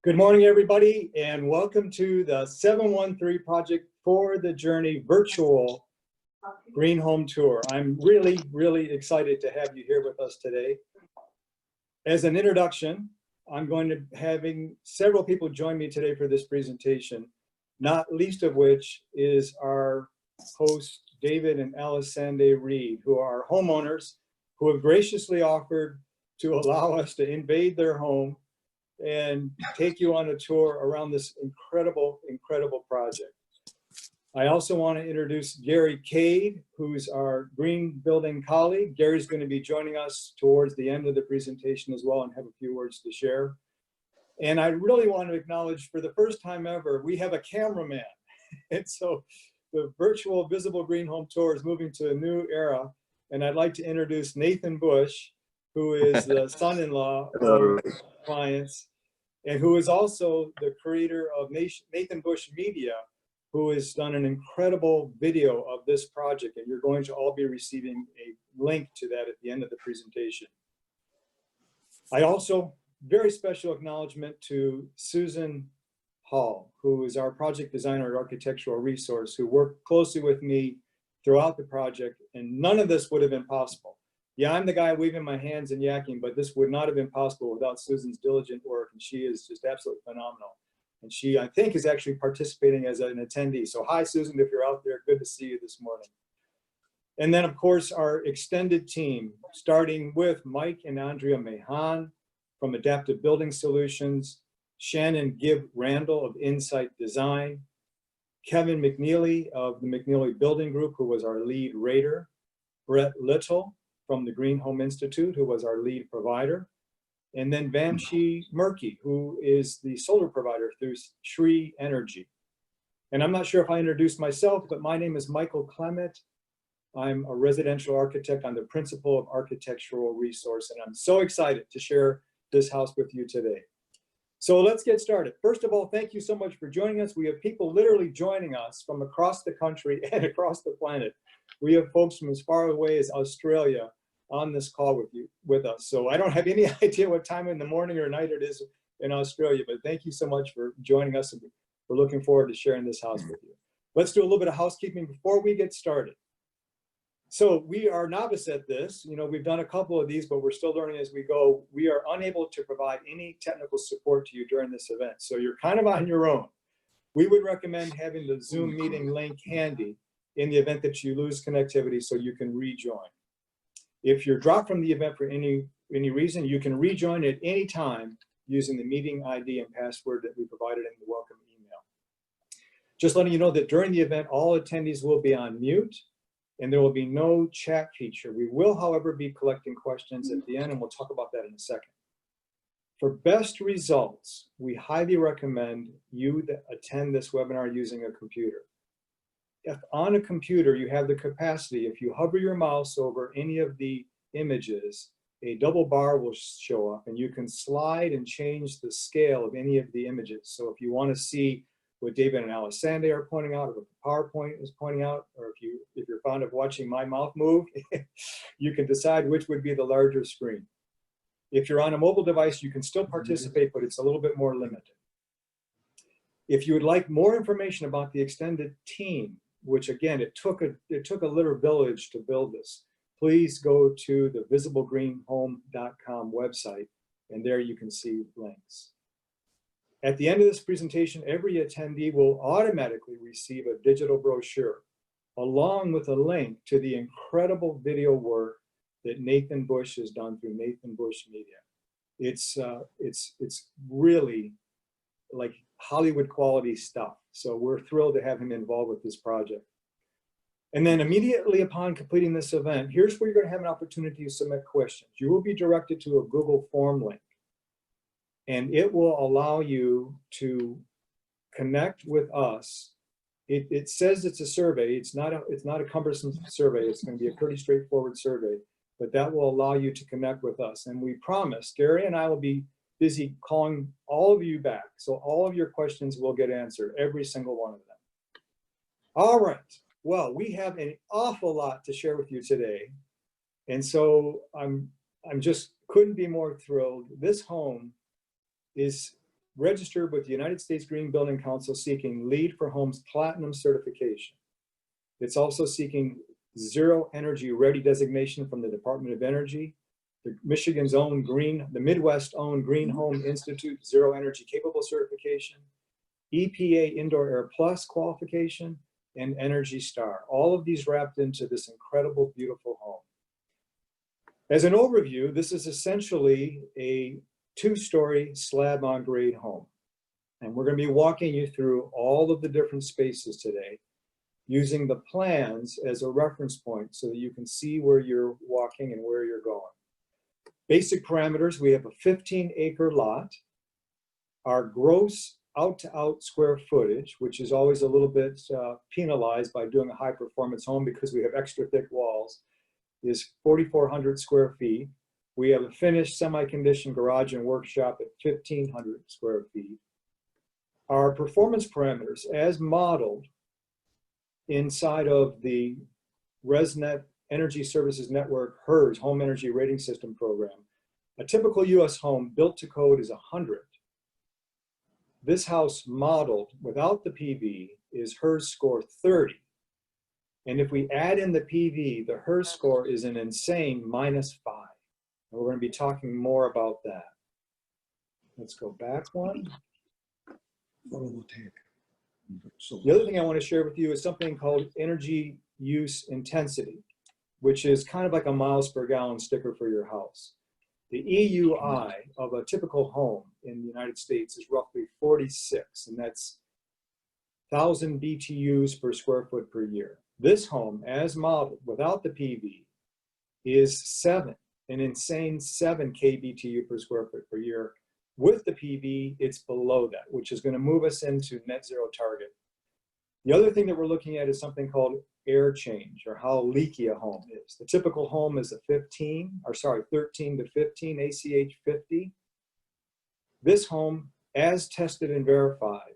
Good morning, everybody, and welcome to the 713 Project for the Journey virtual Green Home Tour. I'm really excited to have you here with us today. As an introduction, I'm going to having several people join me today for this presentation, not least of which is our host, David and Alessandra Reed, who are homeowners who have graciously offered to allow us to invade their home and take you on a tour around this incredible project. I also want to introduce Gary Cade, who's our green building colleague. Gary's going to be joining us towards the end of the presentation as well and have a few words to share. And I really want to acknowledge, for the first time ever, we have a cameraman. And so the virtual visible green home tour is moving to a new era. And I'd like to introduce Nathan Bush, who is the son-in-law of clients, and who is also the creator of Nathan Bush Media, who has done an incredible video of this project, and you're going to all be receiving a link to that at the end of the presentation. I also, very special acknowledgement to Susan Hall, who is our project designer at Architectural Resource, who worked closely with me throughout the project, and none of this would have been possible. Yeah, I'm the guy waving my hands and yakking, but this would not have been possible without Susan's diligent work, and she is just absolutely phenomenal. And she, I think, is actually participating as an attendee. So hi, Susan, if you're out there, good to see you this morning. And then, of course, our extended team, starting with Mike and Andrea Mahan from Adaptive Building Solutions, Shannon Gibb Randall of Insight Design, Kevin McNeely of the McNeely Building Group, who was our lead rater, Brett Little from the Green Home Institute, who was our lead provider, and then Vamshi Murky, who is the solar provider through Shree Energy. And I'm not sure if I introduced myself, but my name is Michael Clement. I'm a residential architect. I'm the principal of Architectural Resource, and I'm so excited to share this house with you today. So let's get started. First of all, thank you so much for joining us. We have people literally joining us from across the country and across the planet. We have folks from as far away as Australia on this call with us. So I don't have any idea what time in the morning or night it is in Australia, but thank you so much for joining us, and we're looking forward to sharing this house with you. Let's do a little bit of housekeeping before we get started. So we are novice at this. You know, we've done a couple of these, but we're still learning as we go. We are unable to provide any technical support to you during this event, so you're kind of on your own. We would recommend having the Zoom meeting link handy in the event that you lose connectivity so you can rejoin. If you're dropped from the event for any reason, you can rejoin at any time using the meeting ID and password that we provided in the welcome email. Just letting you know that during the event, all attendees will be on mute, and there will be no chat feature. We will, however, be collecting questions at the end, and we'll talk about that in a second. For best results, we highly recommend you attend this webinar using a computer. If on a computer you have the capacity, if you hover your mouse over any of the images, a double bar will show up, and you can slide and change the scale of any of the images. So if you want to see what David and Alessandra are pointing out, or what the PowerPoint is pointing out, or if you're fond of watching my mouth move, you can decide which would be the larger screen. If you're on a mobile device, you can still participate, but it's a little bit more limited. If you would like more information about the extended team, which again, it took a little village to build this, please go to the visiblegreenhome.com website, and there you can see links. At the end of this presentation, every attendee will automatically receive a digital brochure, along with a link to the incredible video work that Nathan Bush has done through Nathan Bush Media. It's really like Hollywood quality stuff. So we're thrilled to have him involved with this project. And then immediately upon completing this event, here's where you're going to have an opportunity to submit questions. You will be directed to a Google form link, and it will allow you to connect with us. It says it's a survey. It's not a cumbersome survey. It's going to be a pretty straightforward survey, but that will allow you to connect with us. And we promise, Gary and I will be busy calling all of you back. So all of your questions will get answered, every single one of them. All right, well, we have an awful lot to share with you today. And so I'm just couldn't be more thrilled. This home is registered with the United States Green Building Council seeking LEED for Homes Platinum certification. It's also seeking Zero Energy Ready designation from the Department of Energy, the Michigan's own the Midwest owned Green Home Institute Zero Energy Capable certification, EPA Indoor Air Plus qualification, and Energy Star. All of these wrapped into this incredible, beautiful home. As an overview, this is essentially a 2-story slab on grade home. And we're going to be walking you through all of the different spaces today, using the plans as a reference point so that you can see where you're walking and where you're going. Basic parameters, we have a 15-acre lot. Our gross out-to-out square footage, which is always a little bit penalized by doing a high-performance home because we have extra thick walls, is 4,400 square feet. We have a finished semi-conditioned garage and workshop at 1,500 square feet. Our performance parameters, as modeled inside of the ResNet Energy Services Network HERS, Home Energy Rating System program, a typical US home built to code is 100. This house modeled without the PV is HERS score 30. And if we add in the PV, the HERS score is an insane -5. And we're going to be talking more about that. Let's go back one. The other thing I want to share with you is something called energy use intensity, which is kind of like a miles per gallon sticker for your house. The EUI of a typical home in the United States is roughly 46, and that's 1,000 BTUs per square foot per year. This home, as modeled without the PV, is 7, an insane 7 kBTU per square foot per year. With the PV, it's below that, which is going to move us into net zero target. The other thing that we're looking at is something called air change, or how leaky a home is. The typical home is a 13 to 15 ACH 50. This home, as tested and verified,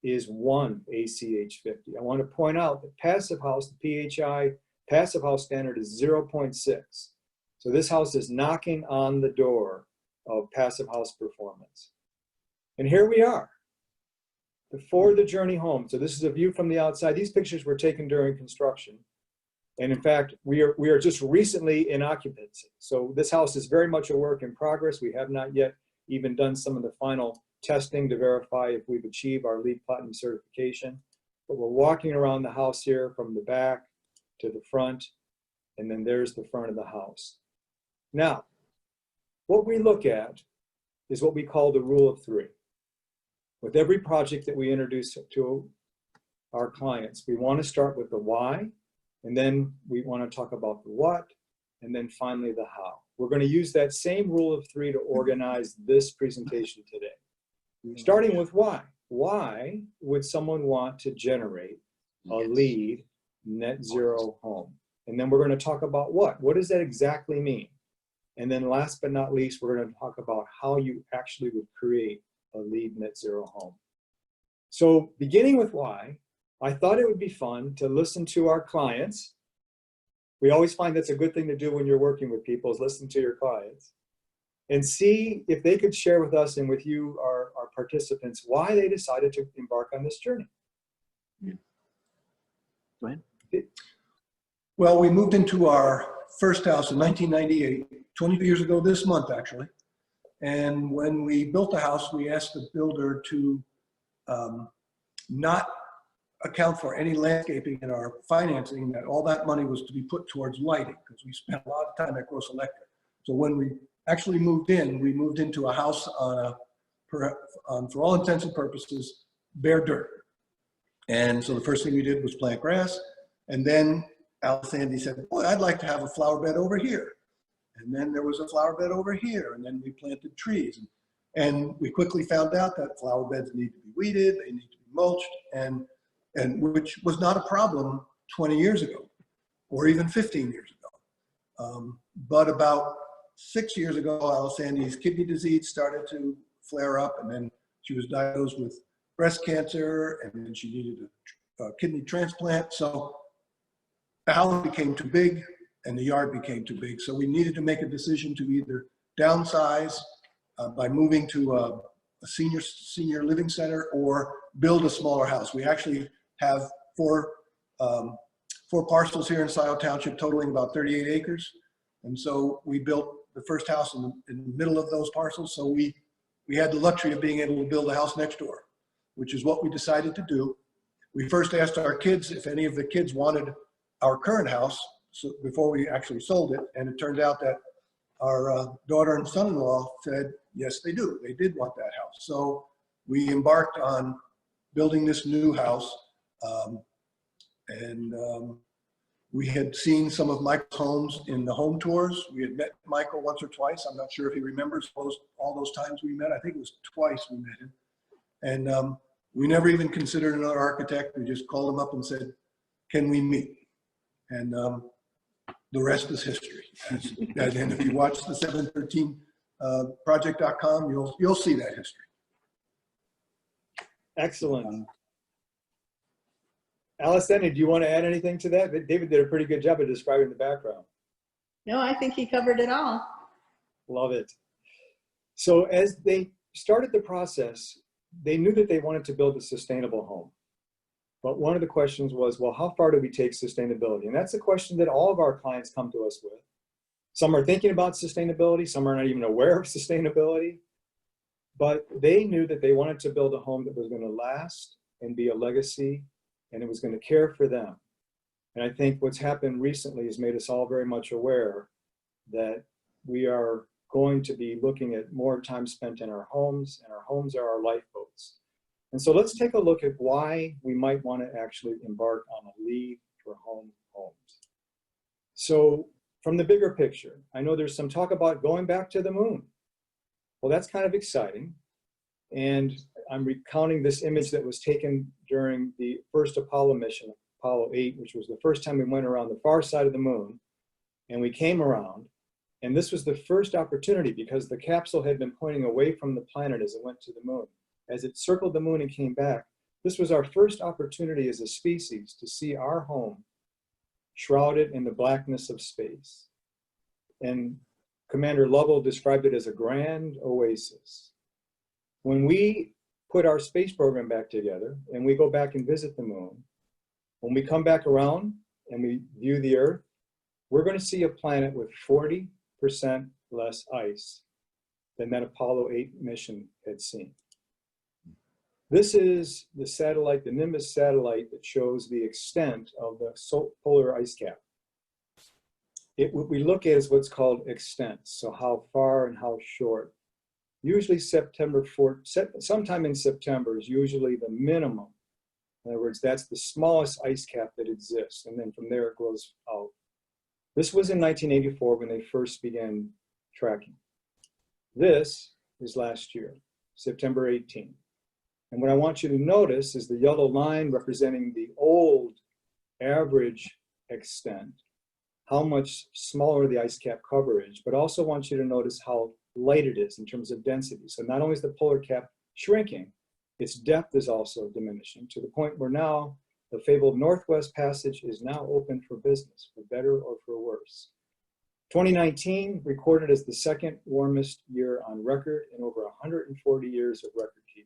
is 1 ACH 50. I want to point out that passive house, the PHI passive house standard is 0.6. So this house is knocking on the door of passive house performance. And here we are, before the journey home. So this is a view from the outside. These pictures were taken during construction. And in fact, we are just recently in occupancy. So this house is very much a work in progress. We have not yet even done some of the final testing to verify if we've achieved our LEED Platinum certification. But we're walking around the house here from the back to the front, and then there's the front of the house. Now, what we look at is what we call the rule of 3. With every project that we introduce to our clients, we want to start with the why, and then we want to talk about the what, and then finally the how. We're going to use that same rule of 3 to organize this presentation today. Starting with why. Why would someone want to generate a LEED net zero home? And then we're going to talk about what. What does that exactly mean? And then last but not least, we're going to talk about how you actually would create a LEED net zero home. So beginning with why, I thought it would be fun to listen to our clients. We always find that's a good thing to do when you're working with people, is listen to your clients and see if they could share with us and with you, our participants, why they decided to embark on this journey. Yeah. Go ahead. Well, we moved into our first house in 1998, 20 years ago this month, actually. And when we built the house, we asked the builder to not account for any landscaping in our financing, that all that money was to be put towards lighting, because we spent a lot of time at Gross Electric. So when we actually moved in, we moved into a house on for all intents and purposes, bare dirt. And so the first thing we did was plant grass. And then Al Sandy said, boy, I'd like to have a flower bed over here. And then there was a flower bed over here. And then we planted trees. And we quickly found out that flower beds need to be weeded, they need to be mulched, and which was not a problem 20 years ago, or even 15 years ago. But about 6 years ago, Al Sandy's kidney disease started to flare up, and then she was diagnosed with breast cancer, and then she needed a kidney transplant. So the house became too big, and the yard became too big. So we needed to make a decision to either downsize by moving to senior living center or build a smaller house. We actually have four parcels here in Scioto Township totaling about 38 acres. And so we built the first house in the middle of those parcels. So we had the luxury of being able to build a house next door, which is what we decided to do. We first asked our kids if any of the kids wanted our current house before we actually sold it. And it turned out that our daughter and son-in-law said, yes, they do. They did want that house. So we embarked on building this new house. We had seen some of Michael's homes in the home tours. We had met Michael once or twice. I'm not sure if he remembers all those times we met. I think it was twice we met him. And we never even considered another architect. We just called him up and said, can we meet? And the rest is history. And if you watch the 713project.com, you'll see that history. Excellent. Allison, do you want to add anything to that? David did a pretty good job of describing the background. No, I think he covered it all. Love it. So as they started the process, they knew that they wanted to build a sustainable home. But one of the questions was, well, how far do we take sustainability? And that's a question that all of our clients come to us with. Some are thinking about sustainability, some are not even aware of sustainability, but they knew that they wanted to build a home that was going to last and be a legacy, and it was going to care for them. And I think what's happened recently has made us all very much aware that we are going to be looking at more time spent in our homes, and our homes are our lifeboats. And so let's take a look at why we might want to actually embark on a leave for home homes. So from the bigger picture, I know there's some talk about going back to the moon. Well, that's kind of exciting. And I'm recounting this image that was taken during the first Apollo mission, Apollo 8, which was the first time we went around the far side of the moon. And we came around. And this was the first opportunity because the capsule had been pointing away from the planet as it went to the moon. As it circled the moon and came back, this was our first opportunity as a species to see our home shrouded in the blackness of space. And Commander Lovell described it as a grand oasis. When we put our space program back together and we go back and visit the moon, when we come back around and we view the Earth, we're going to see a planet with 40% less ice than that Apollo 8 mission had seen. This is the satellite, the Nimbus satellite, that shows the extent of the polar ice cap. What we look at is what's called extent, so how far and how short. Usually sometime in September is usually the minimum. In other words, that's the smallest ice cap that exists, and then from there it goes out. This was in 1984 when they first began tracking. This is last year, September 18. And what I want you to notice is the yellow line representing the old average extent, how much smaller the ice cap coverage, but also want you to notice how light it is in terms of density. So not only is the polar cap shrinking, its depth is also diminishing to the point where now the fabled Northwest Passage is now open for business, for better or for worse. 2019 recorded as the second warmest year on record in over 140 years of record keeping.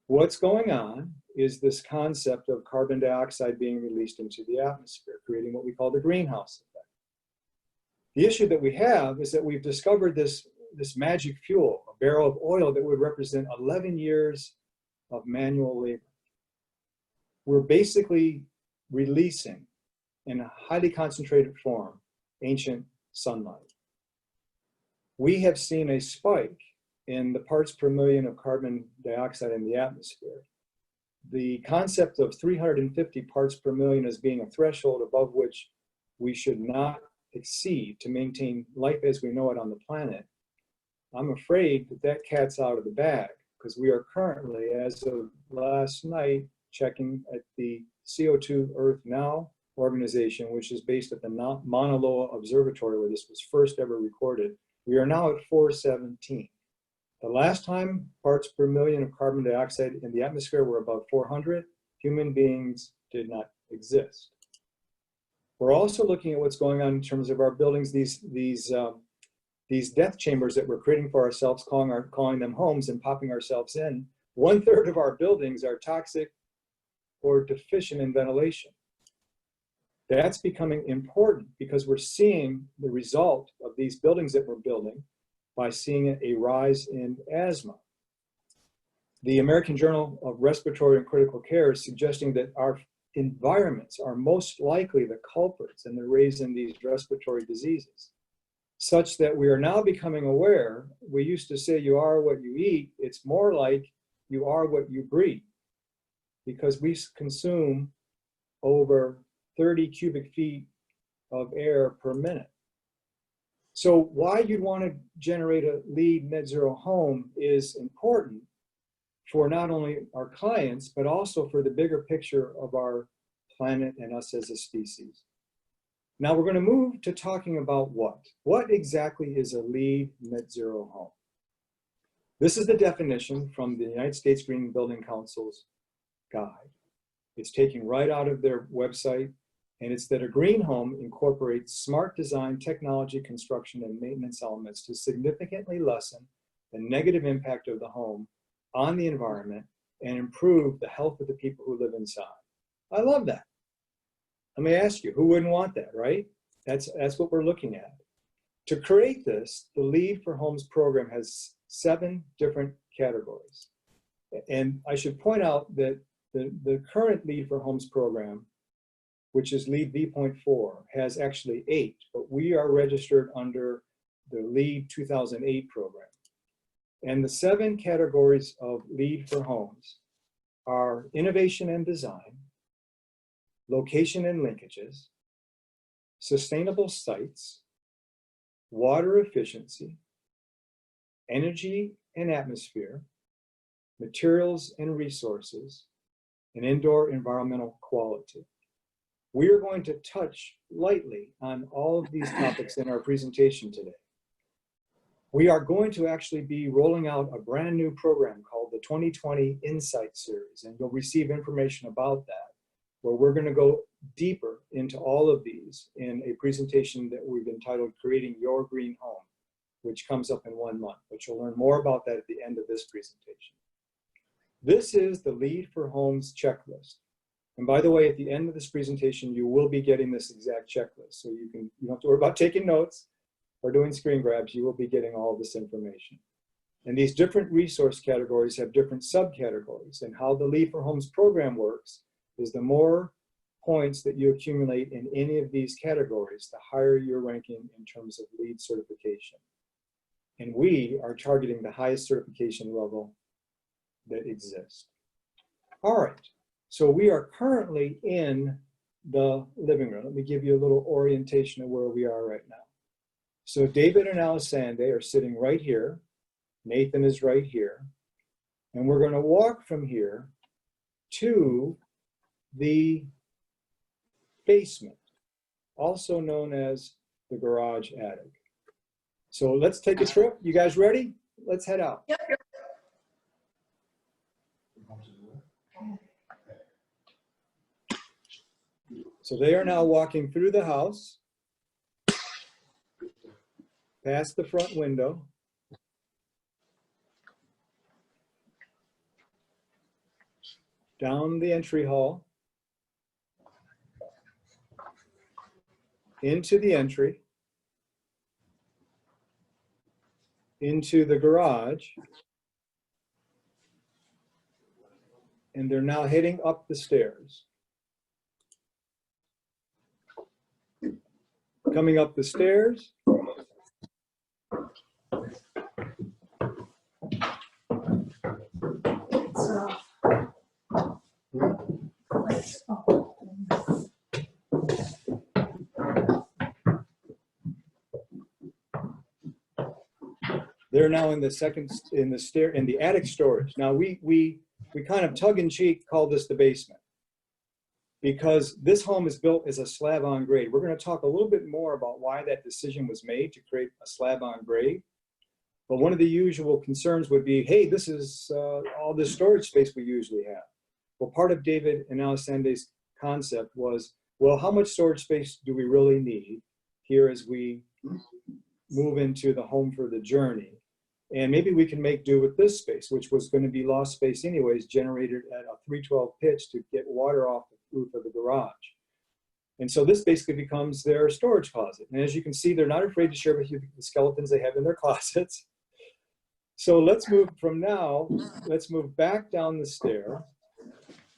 What's going on is this concept of carbon dioxide being released into the atmosphere, creating what we call the greenhouse effect. The issue that we have is that we've discovered this magic fuel, a barrel of oil that would represent 11 years of manual labor. We're basically releasing in a highly concentrated form ancient sunlight. We have seen a spike in the parts per million of carbon dioxide in the atmosphere. The concept of 350 parts per million as being a threshold above which we should not exceed to maintain life as we know it on the planet, I'm afraid that that cat's out of the bag, because we are currently, as of last night, checking at the CO2 Earth Now organization, which is based at the Mauna Loa Observatory, where this was first ever recorded. We are now at 417. The last time parts per million of carbon dioxide in the atmosphere were above 400, human beings did not exist. We're also looking at what's going on in terms of our buildings. These these death chambers that we're creating for ourselves, calling them homes and popping ourselves in, 1/3 of our buildings are toxic or deficient in ventilation. That's becoming important because we're seeing the result of these buildings that we're building by seeing a rise in asthma. The American Journal of Respiratory and Critical Care is suggesting that our environments are most likely the culprits in the rise in these respiratory diseases, such that we are now becoming aware. We used to say you are what you eat. It's more like you are what you breathe, because we consume over 30 cubic feet of air per minute. So why you'd want to generate a LEED net zero home is important for not only our clients, but also for the bigger picture of our planet and us as a species. Now we're going to move to talking about what exactly is a LEED net zero home. This is the definition from the United States Green Building Council's guide. It's taken right out of their website, and it's that a green home incorporates smart design, technology, construction, and maintenance elements to significantly lessen the negative impact of the home on the environment and improve the health of the people who live inside. I love that. Let me ask you, who wouldn't want that, right? That's what we're looking at. To create this, the LEED for Homes program has 7 different categories. And I should point out that the current LEED for Homes program, which is LEED V.4, has actually 8, but we are registered under the LEED 2008 program. And the 7 categories of LEED for Homes are innovation and design, location and linkages, sustainable sites, water efficiency, energy and atmosphere, materials and resources, and indoor environmental quality. We are going to touch lightly on all of these topics in our presentation today. We are going to actually be rolling out a brand new program called the 2020 Insight Series, and you'll receive information about that, where we're going to go deeper into all of these in a presentation that we've entitled Creating Your Green Home, which comes up in 1 month, but you'll learn more about that at the end of this presentation. This is the LEED for Homes checklist. And by the way, at the end of this presentation, you will be getting this exact checklist. So you don't have to worry about taking notes or doing screen grabs. You will be getting all of this information. And these different resource categories have different subcategories. And how the LEED for Homes program works is the more points that you accumulate in any of these categories, the higher your ranking in terms of LEED certification. And we are targeting the highest certification level that exists. All right, so we are currently in the living room. Let me give you a little orientation of where we are right now. So David and Alessandra are sitting right here. Nathan is right here. And we're going to walk from here to the basement, also known as the garage attic. So let's take a trip. You guys ready? Let's head out. Yep. So they are now walking through the house, past the front window, down the entry hall, into the entry, into the garage, and they're now heading up the stairs. Coming up the stairs, they're now in the attic storage. Now we kind of tug in cheek call this the basement, because this home is built as a slab on grade. We're going to talk a little bit more about why that decision was made to create a slab on grade. But one of the usual concerns would be, hey, this is all this storage space we usually have. Well, part of David and Alessandra's concept was, well, how much storage space do we really need here as we move into the home for the journey. And maybe we can make do with this space, which was going to be lost space anyways, generated at a 312 pitch to get water off the roof of the garage. And so this basically becomes their storage closet. And as you can see, they're not afraid to share with you the skeletons they have in their closets. So let's move from now, let's move back down the stair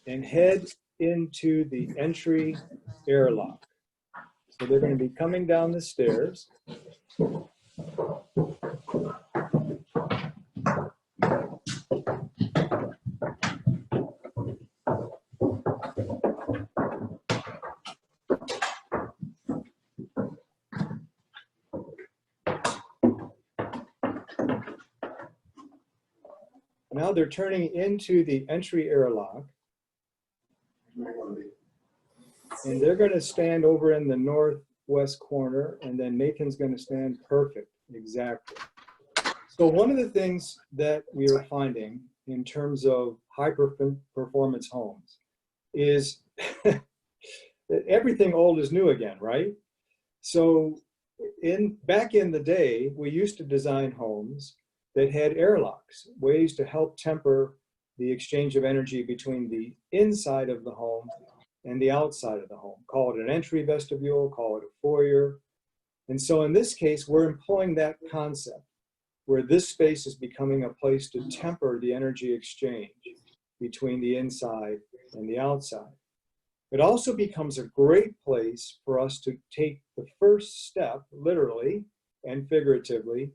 and head into the entry airlock. So they're going to be coming down the stairs. Now they're turning into the entry airlock. And they're going to stand over in the northwest corner, and then Nathan's going to stand perfect, exactly. So one of the things that we are finding in terms of high performance homes is that everything old is new again, right? So back in the day, we used to design homes that had airlocks, ways to help temper the exchange of energy between the inside of the home and the outside of the home. Call it an entry vestibule, call it a foyer. And so in this case, we're employing that concept where this space is becoming a place to temper the energy exchange between the inside and the outside. It also becomes a great place for us to take the first step, literally and figuratively,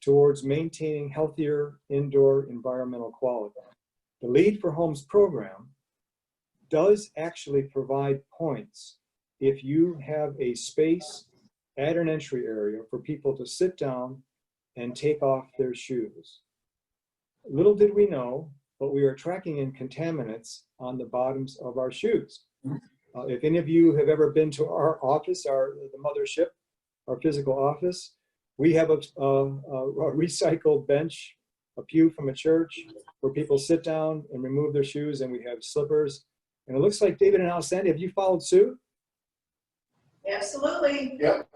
towards maintaining healthier indoor environmental quality. The Lead for Homes program does actually provide points if you have a space at an entry area for people to sit down and take off their shoes. Little did we know, but we are tracking in contaminants on the bottoms of our shoes. If any of you have ever been to our office, the mothership, our physical office, we have a recycled bench, a pew from a church, where people sit down and remove their shoes, and we have slippers. And it looks like David and Alessandra, have you followed suit? Absolutely. Yep.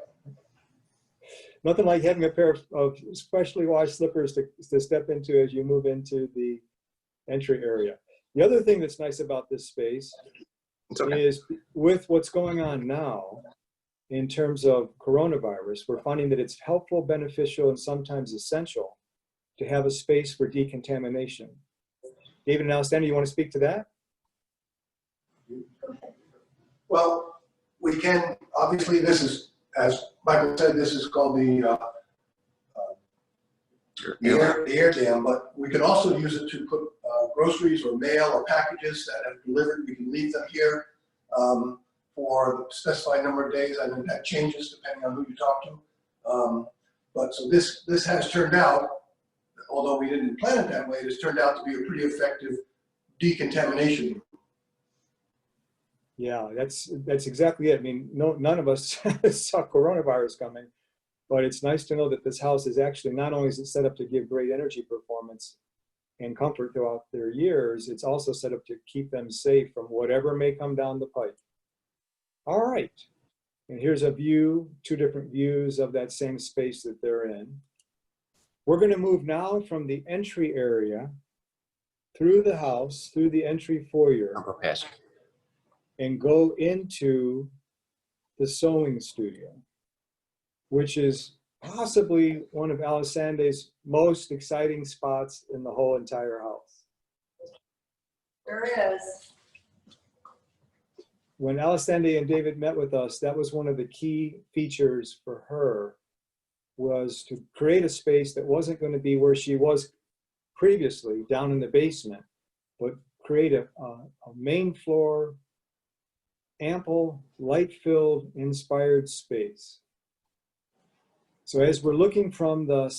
Nothing like having a pair of freshly washed slippers to step into as you move into the entry area. The other thing that's nice about this space is with what's going on now in terms of coronavirus, we're finding that it's helpful, beneficial, and sometimes essential to have a space for decontamination. David and Alessandra, you want to speak to that? Well, we can, obviously this is, as Michael said, this is called the air dam, but we can also use it to put groceries or mail or packages that have delivered. We can leave them here for the specified number of days, and then that changes depending on who you talk to. But so this has turned out, although we didn't plan it that way, it has turned out to be a pretty effective decontamination. Yeah, that's exactly it. I mean, none of us saw coronavirus coming, but it's nice to know that this house is actually, not only is it set up to give great energy performance and comfort throughout their years, it's also set up to keep them safe from whatever may come down the pipe. All right, and here's a view, two different views of that same space that they're in. We're going to move now from the entry area through the house, through the entry foyer, and go into the sewing studio, which is possibly one of Alessandra's most exciting spots in the whole entire house. There is. When Alessandra and David met with us, that was one of the key features for her, was to create a space that wasn't going to be where she was previously, down in the basement, but create a main floor, ample, light-filled, inspired space. So as we're looking from the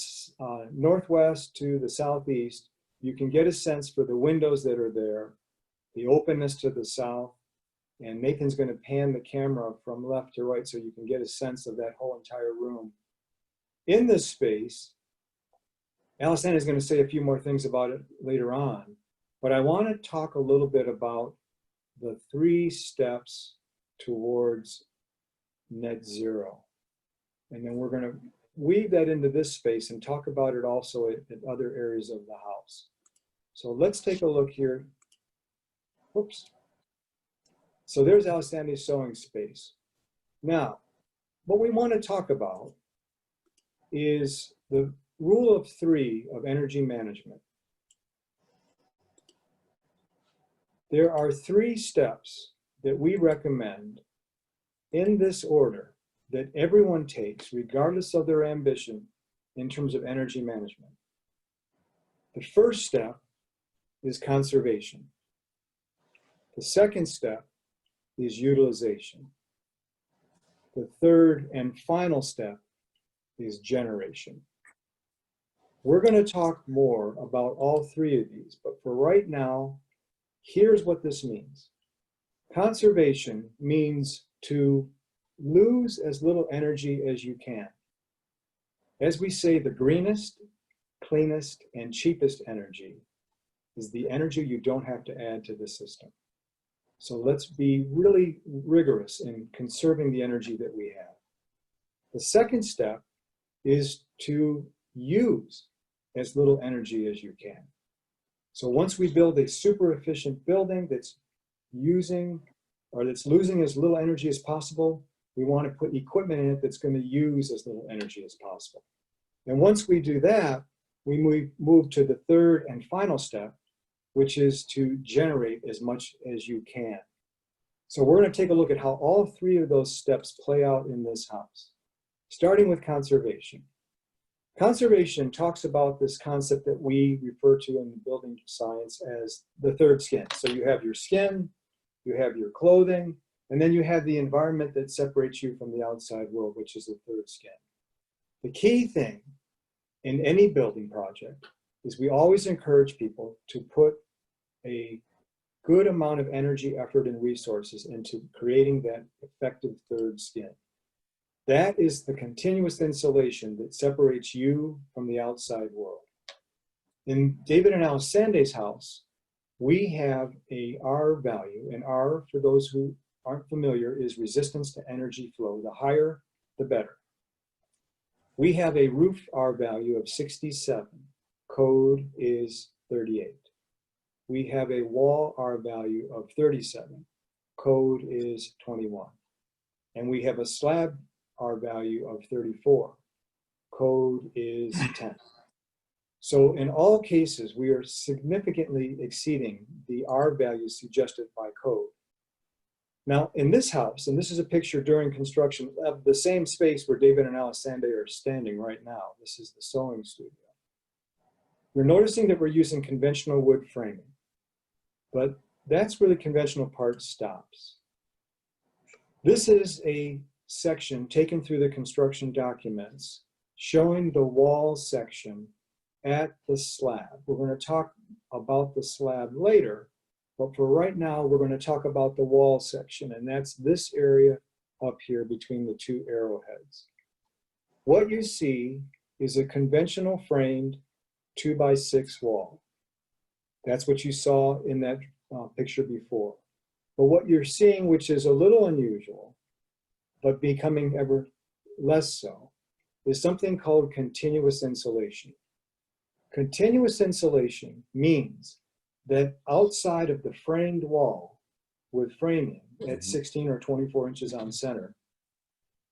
northwest to the southeast, you can get a sense for the windows that are there, the openness to the south, and Nathan's going to pan the camera from left to right so you can get a sense of that whole entire room. In this space, Alessandra is going to say a few more things about it later on, but I want to talk a little bit about the 3 steps towards net zero. And then we're going to weave that into this space and talk about it also at other areas of the house. So let's take a look here. Whoops. So there's Alessandra's sewing space. Now, what we want to talk about is the rule of 3 of energy management. There are 3 steps that we recommend in this order that everyone takes, regardless of their ambition, in terms of energy management. The first step is conservation. The second step is utilization. The third and final step is generation. We're going to talk more about all 3 of these, but for right now, here's what this means. Conservation means to lose as little energy as you can. As we say, the greenest, cleanest, and cheapest energy is the energy you don't have to add to the system. So let's be really rigorous in conserving the energy that we have. The second step is to use as little energy as you can. So once we build a super efficient building that's using or that's losing as little energy as possible, we want to put equipment in it that's going to use as little energy as possible. And once we do that, we move to the third and final step, which is to generate as much as you can. So we're going to take a look at how all 3 of those steps play out in this house, starting with conservation. Conservation talks about this concept that we refer to in building science as the third skin. So you have your skin, you have your clothing, and then you have the environment that separates you from the outside world, which is the third skin. The key thing in any building project is we always encourage people to put a good amount of energy, effort, and resources into creating that effective third skin. That is the continuous insulation that separates you from the outside world. In David and Alessandra's house, we have a R value, and R, for those who aren't familiar, is resistance to energy flow. The higher, the better. We have a roof R value of 67. Code is 38. We have a wall R value of 37. Code is 21. And we have a slab R value of 34. Code is 10. So in all cases, we are significantly exceeding the R values suggested by code. Now, in this house, and this is a picture during construction of the same space where David and Alessandra are standing right now. This is the sewing studio. You're noticing that we're using conventional wood framing, but that's where the conventional part stops. This is a section taken through the construction documents showing the wall section at the slab. We're going to talk about the slab later, but for right now, we're going to talk about the wall section, and that's this area up here between the 2 arrowheads. What you see is a conventional framed 2x6 wall. That's what you saw in that picture before. But what you're seeing, which is a little unusual, but becoming ever less so, is something called continuous insulation. Continuous insulation means that outside of the framed wall with framing at 16 or 24 inches on center,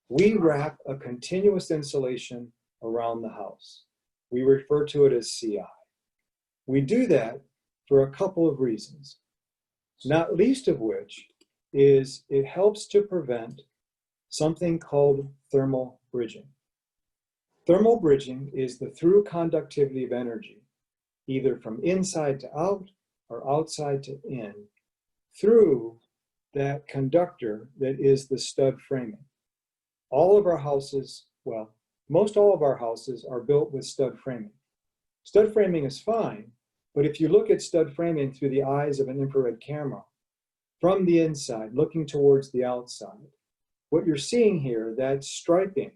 we wrap a continuous insulation around the house. We refer to it as CI. We do that for a couple of reasons, not least of which is it helps to prevent something called thermal bridging. Thermal bridging is the through conductivity of energy, either from inside to out or outside to in, through that conductor that is the stud framing. All of our houses, well, most all of our houses are built with stud framing. Stud framing is fine, but if you look at stud framing through the eyes of an infrared camera, from the inside, looking towards the outside, what you're seeing here, that striping,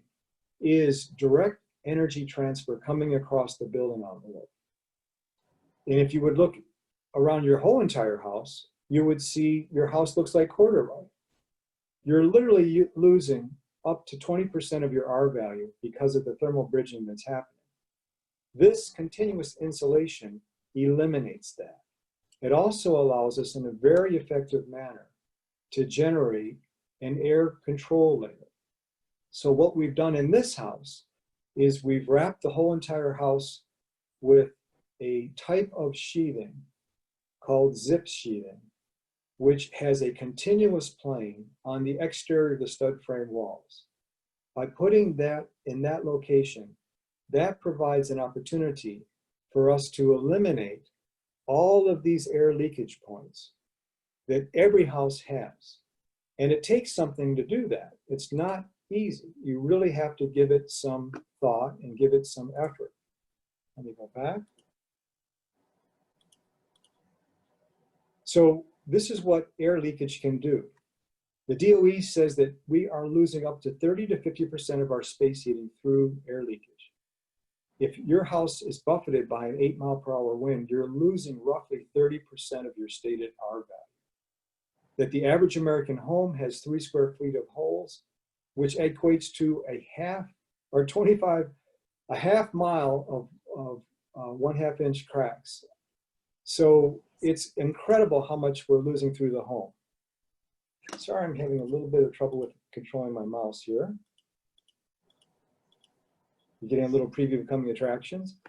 is direct energy transfer coming across the building envelope. And if you would look around your whole entire house, you would see your house looks like corduroy. You're literally losing up to 20% of your R value because of the thermal bridging that's happening. This continuous insulation eliminates that. It also allows us in a very effective manner to generate an air control layer. So what we've done in this house is we've wrapped the whole entire house with a type of sheathing called zip sheathing, which has a continuous plane on the exterior of the stud frame walls. By putting that in that location, that provides an opportunity for us to eliminate all of these air leakage points that every house has. And it takes something to do that. It's not easy. You really have to give it some thought and give it some effort. Let me go back. So this is what air leakage can do. The DOE says that we are losing up to 30 to 50% of our space heating through air leakage. If your house is buffeted by an 8-mile-per-hour wind, you're losing roughly 30% of your stated R value. That the average American home has 3 square feet of holes, which equates to a half mile of 1/2 inch cracks. So it's incredible how much we're losing through the home. Sorry, I'm having a little bit of trouble with controlling my mouse here. You're getting a little preview of coming attractions.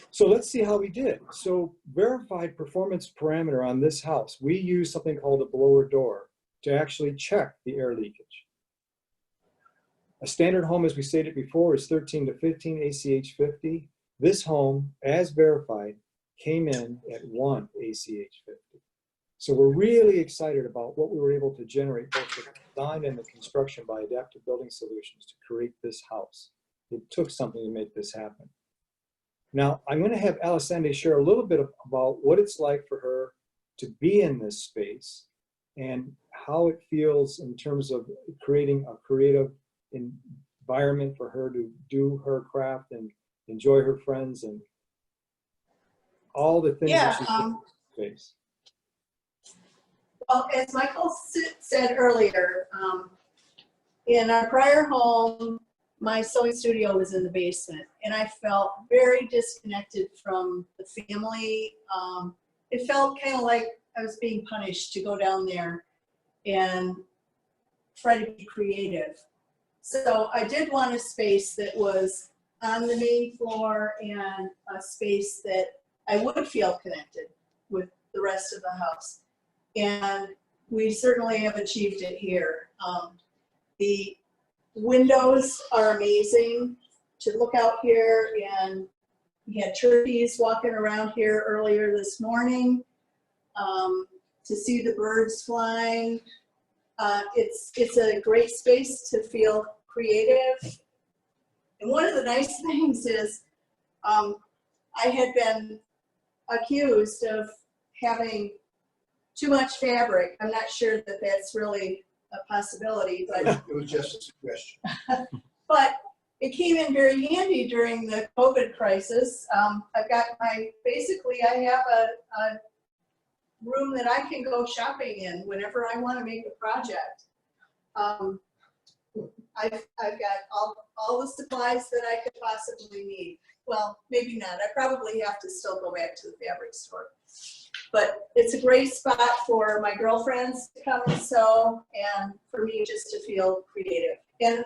So let's see how we did. So verified performance parameter on this house, we use something called a blower door to actually check the air leakage. A standard home, as we stated before, is 13 to 15 ACH 50. This home, as verified, came in at 1 ACH 50. So we're really excited about what we were able to generate, both the design and the construction by Adaptive Building Solutions to create this house. It took something to make this happen. Now, I'm going to have Alessandra share a little bit about what it's like for her to be in this space and how it feels in terms of creating a creative environment for her to do her craft and enjoy her friends and all the things that she's doing in this space. Well, as Michael said earlier, in our prior home, my sewing studio was in the basement, and I felt very disconnected from the family. It felt kind of like I was being punished to go down there and try to be creative. So I did want a space that was on the main floor and a space that I would feel connected with the rest of the house. And we certainly have achieved it here. The windows are amazing to look out here, and we had turkeys walking around here earlier this morning to see the birds flying. It's a great space to feel creative. And one of the nice things is I had been accused of having too much fabric. I'm not sure that that's really a possibility, but It was just a suggestion. but it came in very handy during the COVID crisis. I've got basically I have a room that I can go shopping in whenever I want to make a project. I've got all the supplies that I could possibly need. Well, maybe not. I probably have to still go back to the fabric store. But it's a great spot for my girlfriends to come and sew, and for me just to feel creative. And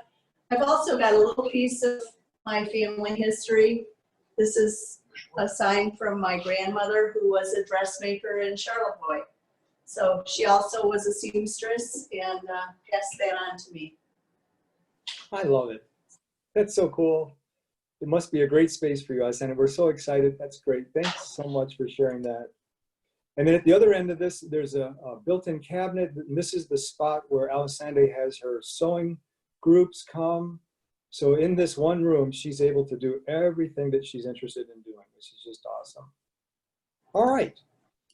I've also got a little piece of my family history. This is a sign from my grandmother, who was a dressmaker in Charlevoix. So she also was a seamstress and passed that on to me. I love it. That's so cool. It must be a great space for you, Alessandra. We're so excited. That's great. Thanks so much for sharing that. And then at the other end of this, there's a built-in cabinet. And this is the spot where Alessandra has her sewing groups come. So in this one room, she's able to do everything that she's interested in doing, which is just awesome. All right.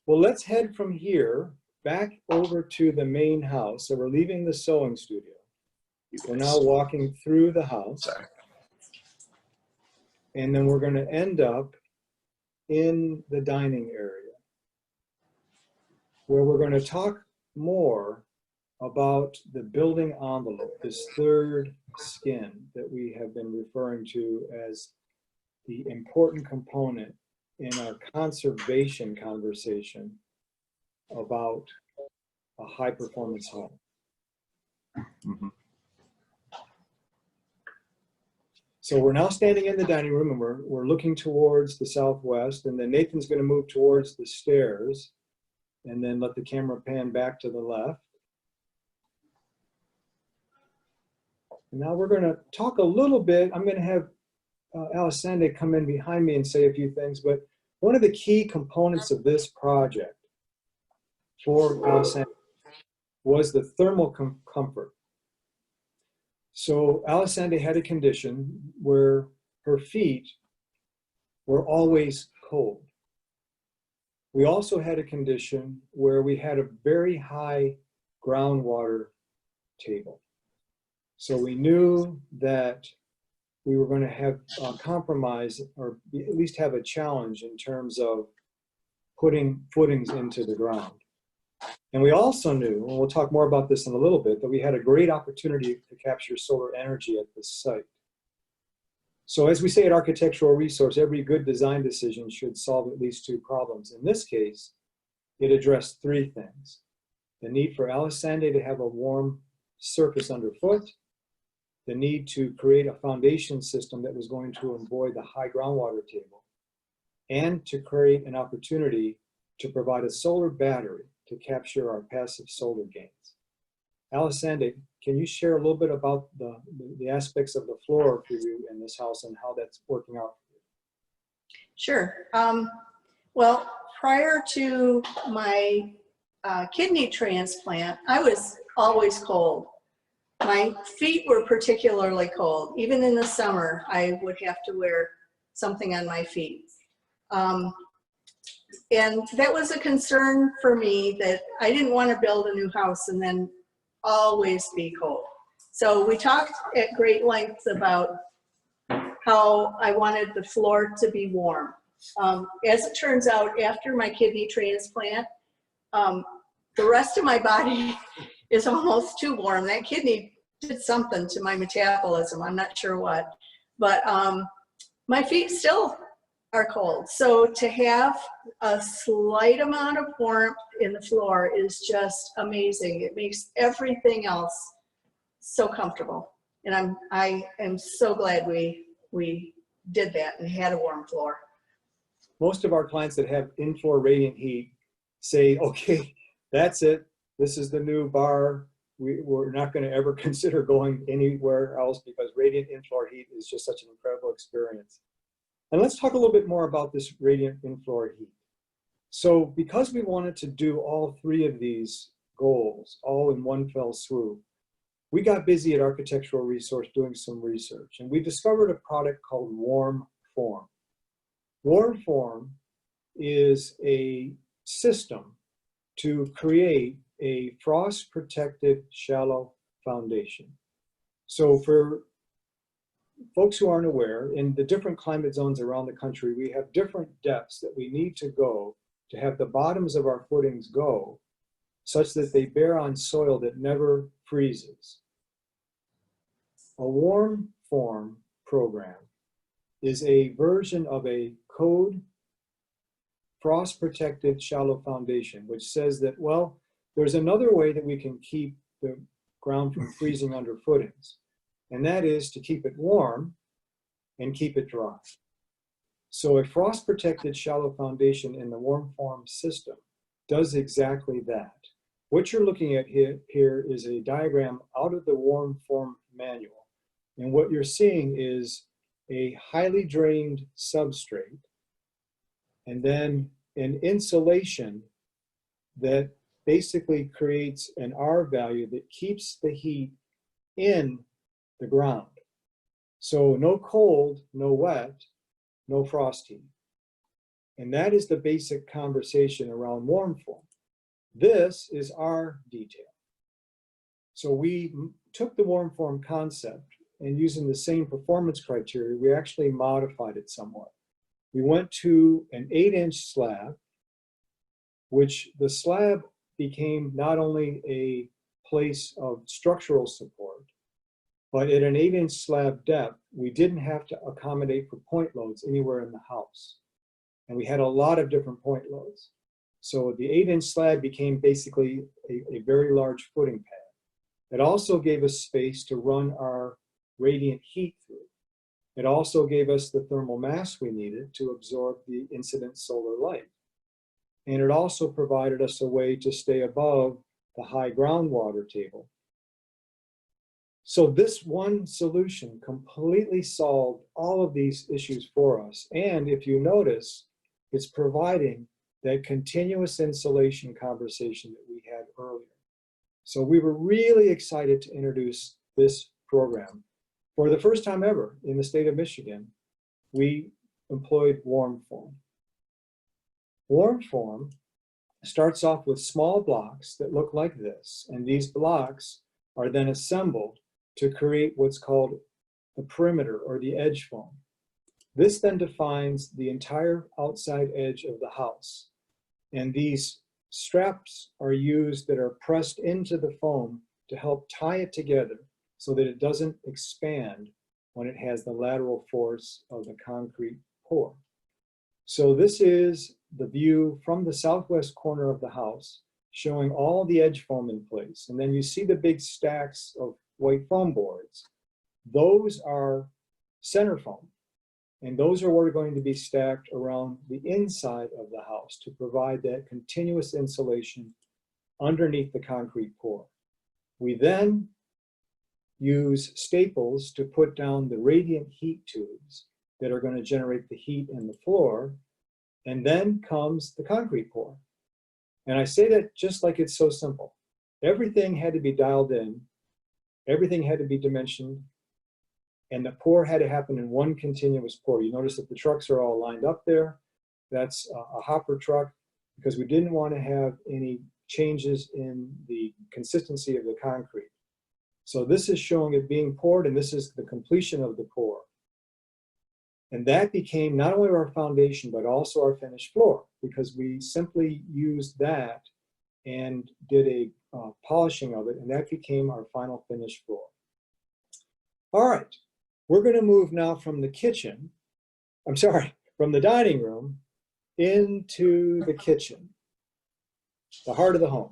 Well, let's head from here back over to the main house. So we're leaving the sewing studio. We're now walking through the house. Sorry. And then we're going to end up in the dining area, where we're going to talk more about the building envelope, this third skin that we have been referring to as the important component in our conservation conversation about a high performance home. Mhm. So we're now standing in the dining room and we're looking towards the southwest, and then Nathan's going to move towards the stairs and then let the camera pan back to the left. And now we're going to talk a little bit. I'm going to have Alessandra come in behind me and say a few things, but one of the key components of this project for Alessandra was the thermal comfort. So Alessandra had a condition where her feet were always cold. We also had a condition where we had a very high groundwater table. So we knew that we were going to have a compromise, or at least have a challenge in terms of putting footings into the ground. And we also knew, and we'll talk more about this in a little bit, that we had a great opportunity to capture solar energy at this site. So as we say at Architectural Resource, every good design decision should solve at least two problems. In this case, it addressed three things: the need for Alessandra to have a warm surface underfoot, the need to create a foundation system that was going to avoid the high groundwater table, and to create an opportunity to provide a solar battery to capture our passive solar gains. Alessandra, can you share a little bit about the aspects of the floor for you in this house and how that's working out for you? Sure. Well, prior to my kidney transplant, I was always cold. My feet were particularly cold. Even in the summer, I would have to wear something on my feet. And that was a concern for me, that I didn't want to build a new house and then always be cold. So we talked at great length about how I wanted the floor to be warm. As it turns out, after my kidney transplant, the rest of my body is almost too warm. That kidney did something to my metabolism. I'm not sure what, but my feet still are cold. So to have a slight amount of warmth in the floor is just amazing. It makes everything else so comfortable. And I am so glad we did that and had a warm floor. Most of our clients that have in-floor radiant heat say, okay, that's it. This is the new bar. We're not going to ever consider going anywhere else, because radiant in-floor heat is just such an incredible experience. And let's talk a little bit more about this radiant in-floor heat. So because we wanted to do all three of these goals all in one fell swoop, we got busy at Architectural Resource doing some research, and we discovered a product called WarmForm. WarmForm is a system to create a frost-protected shallow foundation. So for folks who aren't aware, in the different climate zones around the country, we have different depths that we need to go to have the bottoms of our footings go such that they bear on soil that never freezes. A WarmForm program is a version of a code frost-protected shallow foundation, which says that, well, there's another way that we can keep the ground from freezing under footings, and that is to keep it warm and keep it dry. So a frost-protected shallow foundation in the WarmForm system does exactly that. What you're looking at here is a diagram out of the WarmForm manual, and what you're seeing is a highly drained substrate and then an insulation that basically creates an R value that keeps the heat in the ground. So no cold, no wet, no frost heat. And that is the basic conversation around WarmForm. This is our detail. So we took the WarmForm concept, and using the same performance criteria, we actually modified it somewhat. We went to an 8-inch slab, which the slab became not only a place of structural support. But at an 8-inch slab depth, we didn't have to accommodate for point loads anywhere in the house. And we had a lot of different point loads. So the 8-inch slab became basically a very large footing pad. It also gave us space to run our radiant heat through. It also gave us the thermal mass we needed to absorb the incident solar light. And it also provided us a way to stay above the high groundwater table. So this one solution completely solved all of these issues for us. And if you notice, it's providing that continuous insulation conversation that we had earlier. So we were really excited to introduce this program. For the first time ever in the state of Michigan, we employed WarmForm. WarmForm starts off with small blocks that look like this, and these blocks are then assembled to create what's called the perimeter or the edge foam. This then defines the entire outside edge of the house. And these straps are used that are pressed into the foam to help tie it together so that it doesn't expand when it has the lateral force of the concrete pour. So this is the view from the southwest corner of the house, showing all the edge foam in place. And then you see the big stacks of white foam boards. Those are center foam. And those are what are going to be stacked around the inside of the house to provide that continuous insulation underneath the concrete pour. We then use staples to put down the radiant heat tubes that are going to generate the heat in the floor. And then comes the concrete pour. And I say that just like it's so simple. Everything had to be dialed in. Everything had to be dimensioned. And the pour had to happen in one continuous pour. You notice that the trucks are all lined up there. That's a hopper truck because we didn't want to have any changes in the consistency of the concrete. So this is showing it being poured, and this is the completion of the pour. And that became not only our foundation, but also our finished floor, because we simply used that and did a polishing of it, and that became our final finished floor. All right, we're going to move now from the kitchen, from the dining room into the kitchen, the heart of the home.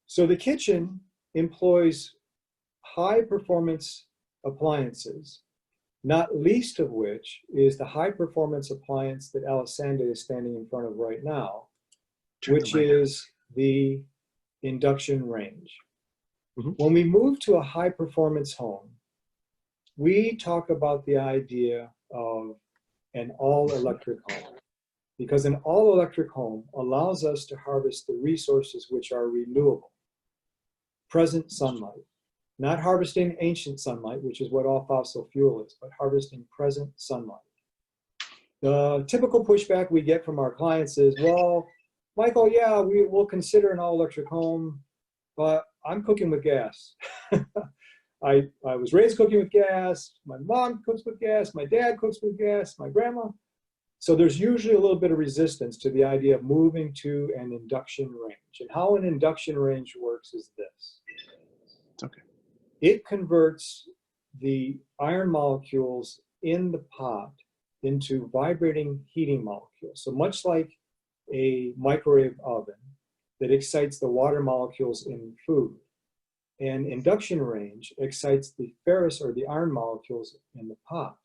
So the kitchen employs high performance appliances, not least of which is the high performance appliance that Alessandra is standing in front of right now, which is the induction range. When we move to a high performance home, we talk about the idea of an all electric home. Because an all electric home allows us to harvest the resources which are renewable. Present sunlight, not harvesting ancient sunlight, which is what all fossil fuel is, but harvesting present sunlight. The typical pushback we get from our clients is, well, Michael, yeah, we'll consider an all-electric home, but I'm cooking with gas. I was raised cooking with gas, my mom cooks with gas, my dad cooks with gas, my grandma. So there's usually a little bit of resistance to the idea of moving to an induction range. And how an induction range works is this. It's okay. It converts the iron molecules in the pot into vibrating heating molecules. So much like a microwave oven that excites the water molecules in food, an induction range excites the ferrous or the iron molecules in the pot,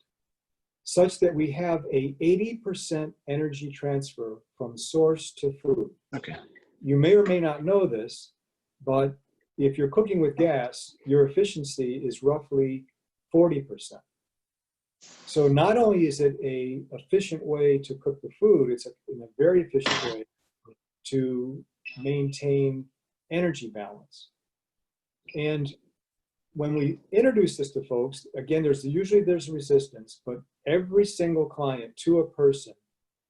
such that we have a 80% energy transfer from source to food. Okay. You may or may not know this, but if you're cooking with gas, your efficiency is roughly 40%. So not only is it an efficient way to cook the food, it's a very efficient way to maintain energy balance. And when we introduce this to folks, again, usually there's resistance, but every single client to a person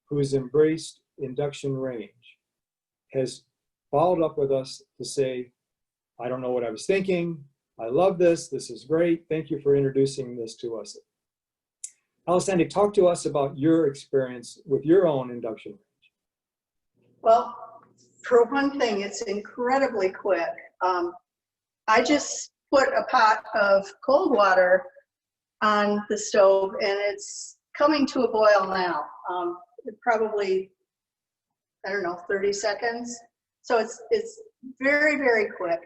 who has embraced induction range has followed up with us to say, I don't know what I was thinking. I love this. This is great. Thank you for introducing this to us. Alessandra, talk to us about your experience with your own induction range. Well, for one thing, it's incredibly quick. I just put a pot of cold water on the stove and it's coming to a boil now. Probably, I don't know, 30 seconds. So it's very, very quick.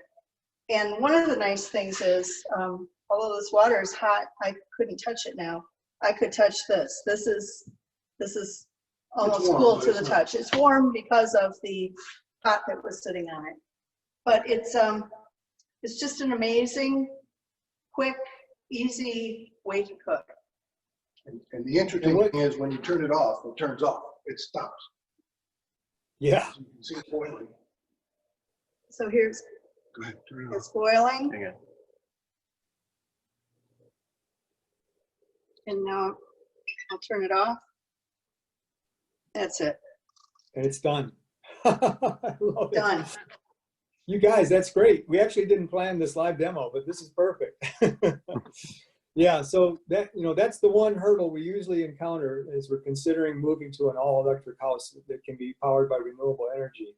And one of the nice things is, although this water is hot, I couldn't touch it now. I could touch this. This is almost warm, cool but to the it's not. touch. It's warm because of the pot that was sitting on it. But it's just an amazing, quick, easy way to cook. And the interesting thing is when you turn it off, it turns off. It stops. Yeah. So you can see it boiling. So here's, Go ahead, turn it off. it's boiling. Hang on. And now I'll turn it off. That's it, And it's done. I love it. done. You guys, that's great. We actually didn't plan this live demo, but this is perfect. Yeah, so that, that's the one hurdle we usually encounter as we're considering moving to an all-electric house that can be powered by renewable energy.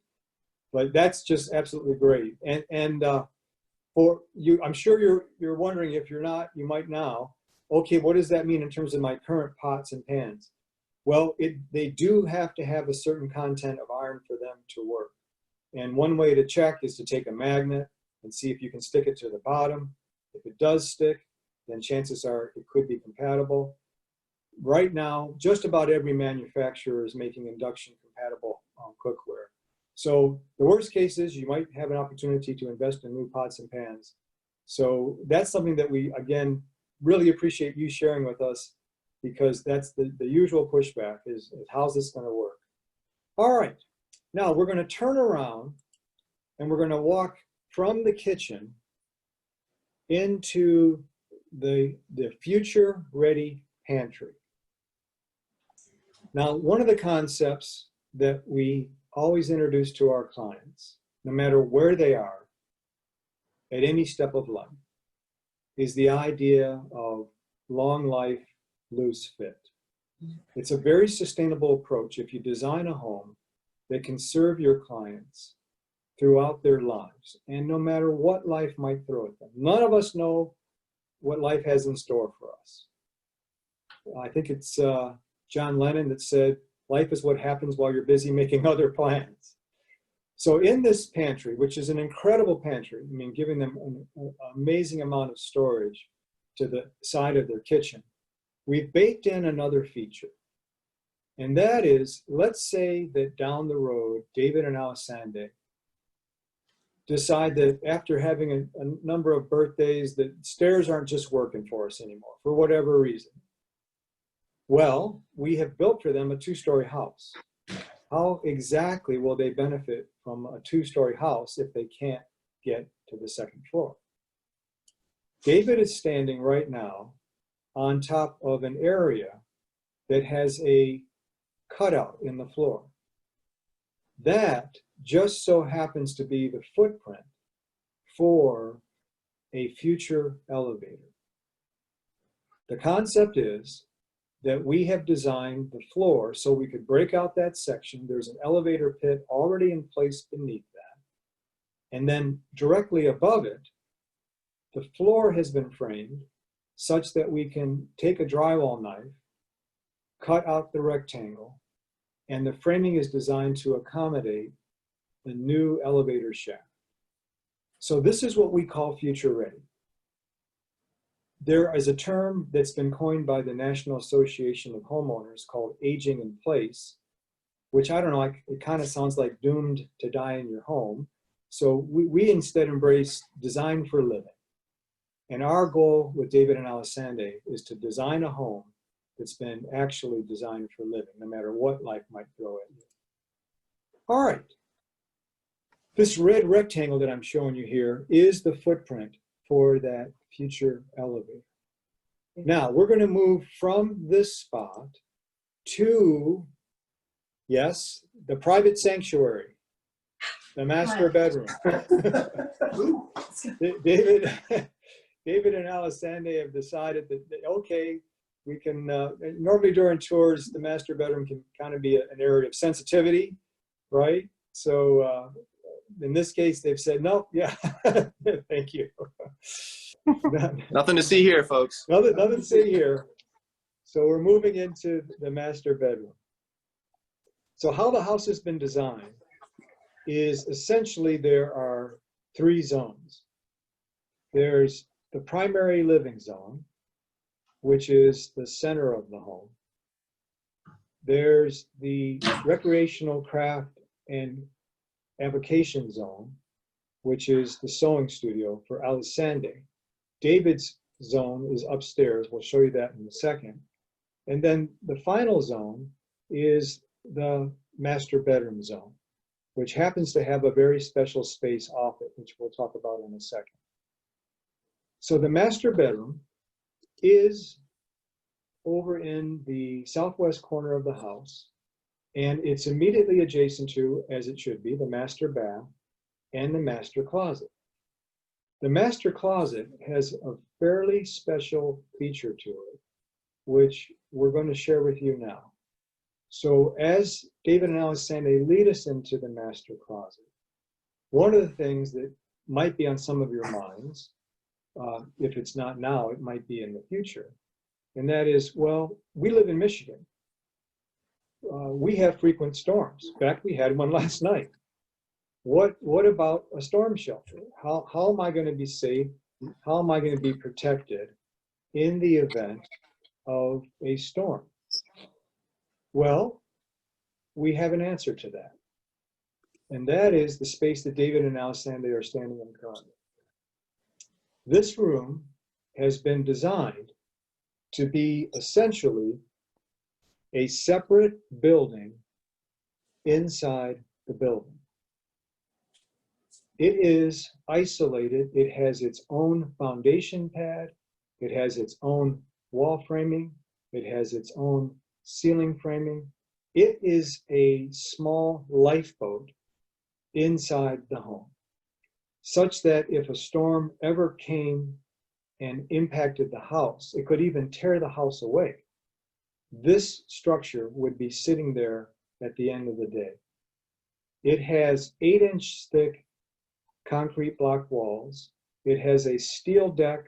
But that's just absolutely great. And for you, I'm sure you're wondering, if you're not, you might now. Okay, what does that mean in terms of my current pots and pans? Well, they do have to have a certain content of iron for them to work. And one way to check is to take a magnet and see if you can stick it to the bottom. If it does stick, then chances are it could be compatible. Right now, just about every manufacturer is making induction compatible cookware. So the worst case is you might have an opportunity to invest in new pots and pans. So that's something that we, again, really appreciate you sharing with us, because that's the usual pushback is how's this going to work? All right, now we're going to turn around and we're going to walk from the kitchen into the future ready pantry. Now, one of the concepts that we always introduce to our clients, no matter where they are at any step of life, is the idea of long life, loose fit. It's a very sustainable approach if you design a home that can serve your clients throughout their lives, and no matter what life might throw at them. None of us know what life has in store for us. I think it's John Lennon that said, life is what happens while you're busy making other plans. So in this pantry, which is an incredible pantry, I mean, giving them an amazing amount of storage to the side of their kitchen, we've baked in another feature. And that is, let's say that down the road, David and Alessandra decide that after having a number of birthdays, that stairs aren't just working for us anymore, for whatever reason. Well, we have built for them a 2-story house. How exactly will they benefit from a 2-story house if they can't get to the 2nd floor? David is standing right now on top of an area that has a cutout in the floor. That just so happens to be the footprint for a future elevator. The concept is that we have designed the floor so we could break out that section. There's an elevator pit already in place beneath that. And then directly above it, the floor has been framed such that we can take a drywall knife, cut out the rectangle, and the framing is designed to accommodate the new elevator shaft. So this is what we call future ready. There is a term that's been coined by the National Association of Homeowners called aging in place, which I don't know, it kind of sounds like doomed to die in your home. So we instead embrace design for living. And our goal with David and Alessandra is to design a home that's been actually designed for living, no matter what life might throw at you. All right. This red rectangle that I'm showing you here is the footprint for that future elevator. Now, we're going to move from this spot to, yes, the private sanctuary, the master bedroom. David and Alessandra have decided that, okay, we can, normally during tours, the master bedroom can kind of be an area of sensitivity, right? So in this case, they've said, no, yeah, thank you. Nothing to see here, folks. Nothing to see here. So we're moving into the master bedroom. So how the house has been designed is essentially there are 3 zones. There's the primary living zone, which is the center of the home. There's the recreational craft and avocation zone, which is the sewing studio for Alessandre. David's zone is upstairs. We'll show you that in a second. And then the final zone is the master bedroom zone, which happens to have a very special space off it, which we'll talk about in a second. So the master bedroom is over in the southwest corner of the house, and it's immediately adjacent to, as it should be, the master bath and the master closet. The master closet has a fairly special feature to it, which we're going to share with you now. So as David and Alessandre lead us into the master closet, one of the things that might be on some of your minds, if it's not now, it might be in the future, and that is, well, we live in Michigan. We have frequent storms. In fact, we had one last night. What about a storm shelter? How am I going to be safe? How am I going to be protected in the event of a storm? Well, we have an answer to that. And that is the space that David and Alessandre are standing in currently. This room has been designed to be essentially a separate building inside the building. It is isolated. It has its own foundation pad. It has its own wall framing. It has its own ceiling framing. It is a small lifeboat inside the home, such that if a storm ever came and impacted the house, it could even tear the house away. This structure would be sitting there at the end of the day. It has 8-inch thick concrete block walls. It has a steel deck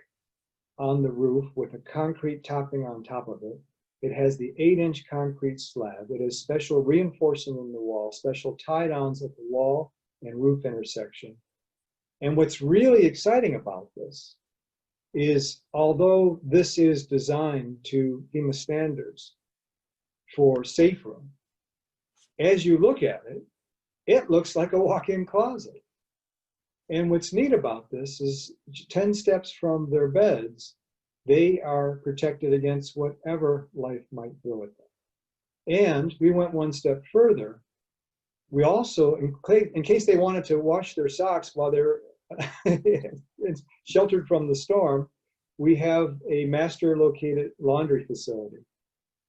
on the roof with a concrete topping on top of it. It has the 8-inch concrete slab. It has special reinforcing in the wall, special tie downs at the wall and roof intersection. And what's really exciting about this is, although this is designed to HEMA standards for safe room, as you look at it, it looks like a walk-in closet. And what's neat about this is 10 steps from their beds, they are protected against whatever life might throw at them. And we went one step further. We also, in case they wanted to wash their socks while they're sheltered from the storm, we have a master located laundry facility.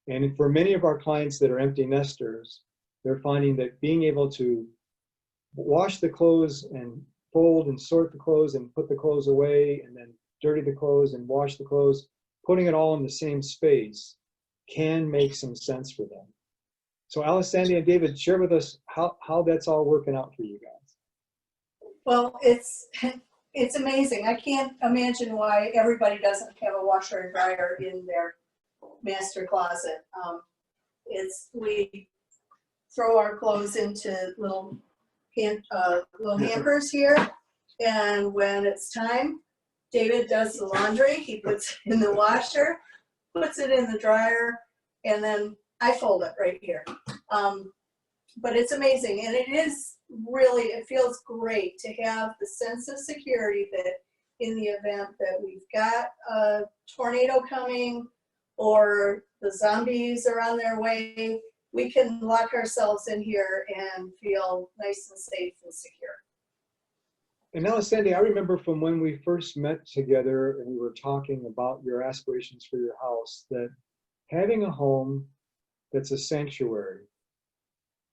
And for many of our clients that are empty nesters, they're finding that being able to wash the clothes and fold and sort the clothes and put the clothes away and then dirty the clothes and wash the clothes, putting it all in the same space can make some sense for them. So Alessandre and David, share with us how that's all working out for you guys. Well, it's amazing. I can't imagine why everybody doesn't have a washer and dryer in their master closet. We throw our clothes into little hampers here, and when it's time, David does the laundry. He puts it in the washer, puts it in the dryer, and then I fold it right here. But it's amazing, and it feels great to have the sense of security that in the event that we've got a tornado coming or the zombies are on their way, we can lock ourselves in here and feel nice and safe and secure. And now, Sandy, I remember from when we first met together and we were talking about your aspirations for your house, that having a home that's a sanctuary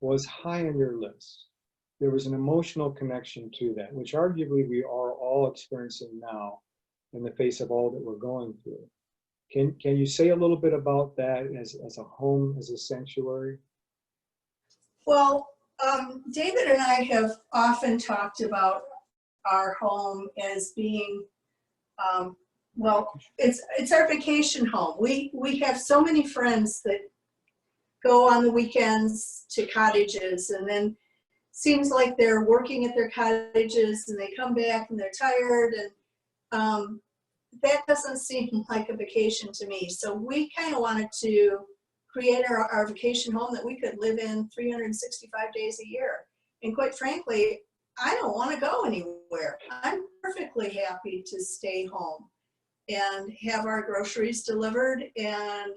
was high on your list. There was an emotional connection to that, which arguably we are all experiencing now in the face of all that we're going through. Can you say a little bit about that as a home, as a sanctuary? Well, David and I have often talked about our home as being, well, it's our vacation home. We have so many friends that go on the weekends to cottages, and then seems like they're working at their cottages and they come back and they're tired, and that doesn't seem like a vacation to me. So we kind of wanted to create our vacation home that we could live in 365 days a year. And quite frankly, I don't want to go anywhere. I'm perfectly happy to stay home and have our groceries delivered, and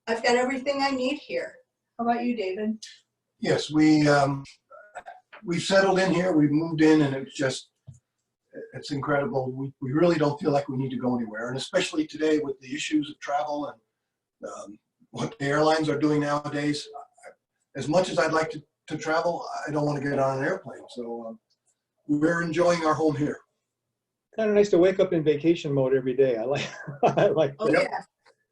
I've got everything I need here. How about you, David? Yes, we settled in here, we moved in, and it's incredible. We really don't feel like we need to go anywhere, and especially today with the issues of travel and what the airlines are doing nowadays. As much as I'd like to travel, I don't want to get on an airplane. So we're enjoying our home here. Kind of nice to wake up in vacation mode every day. I like, I like Oh, that. yeah.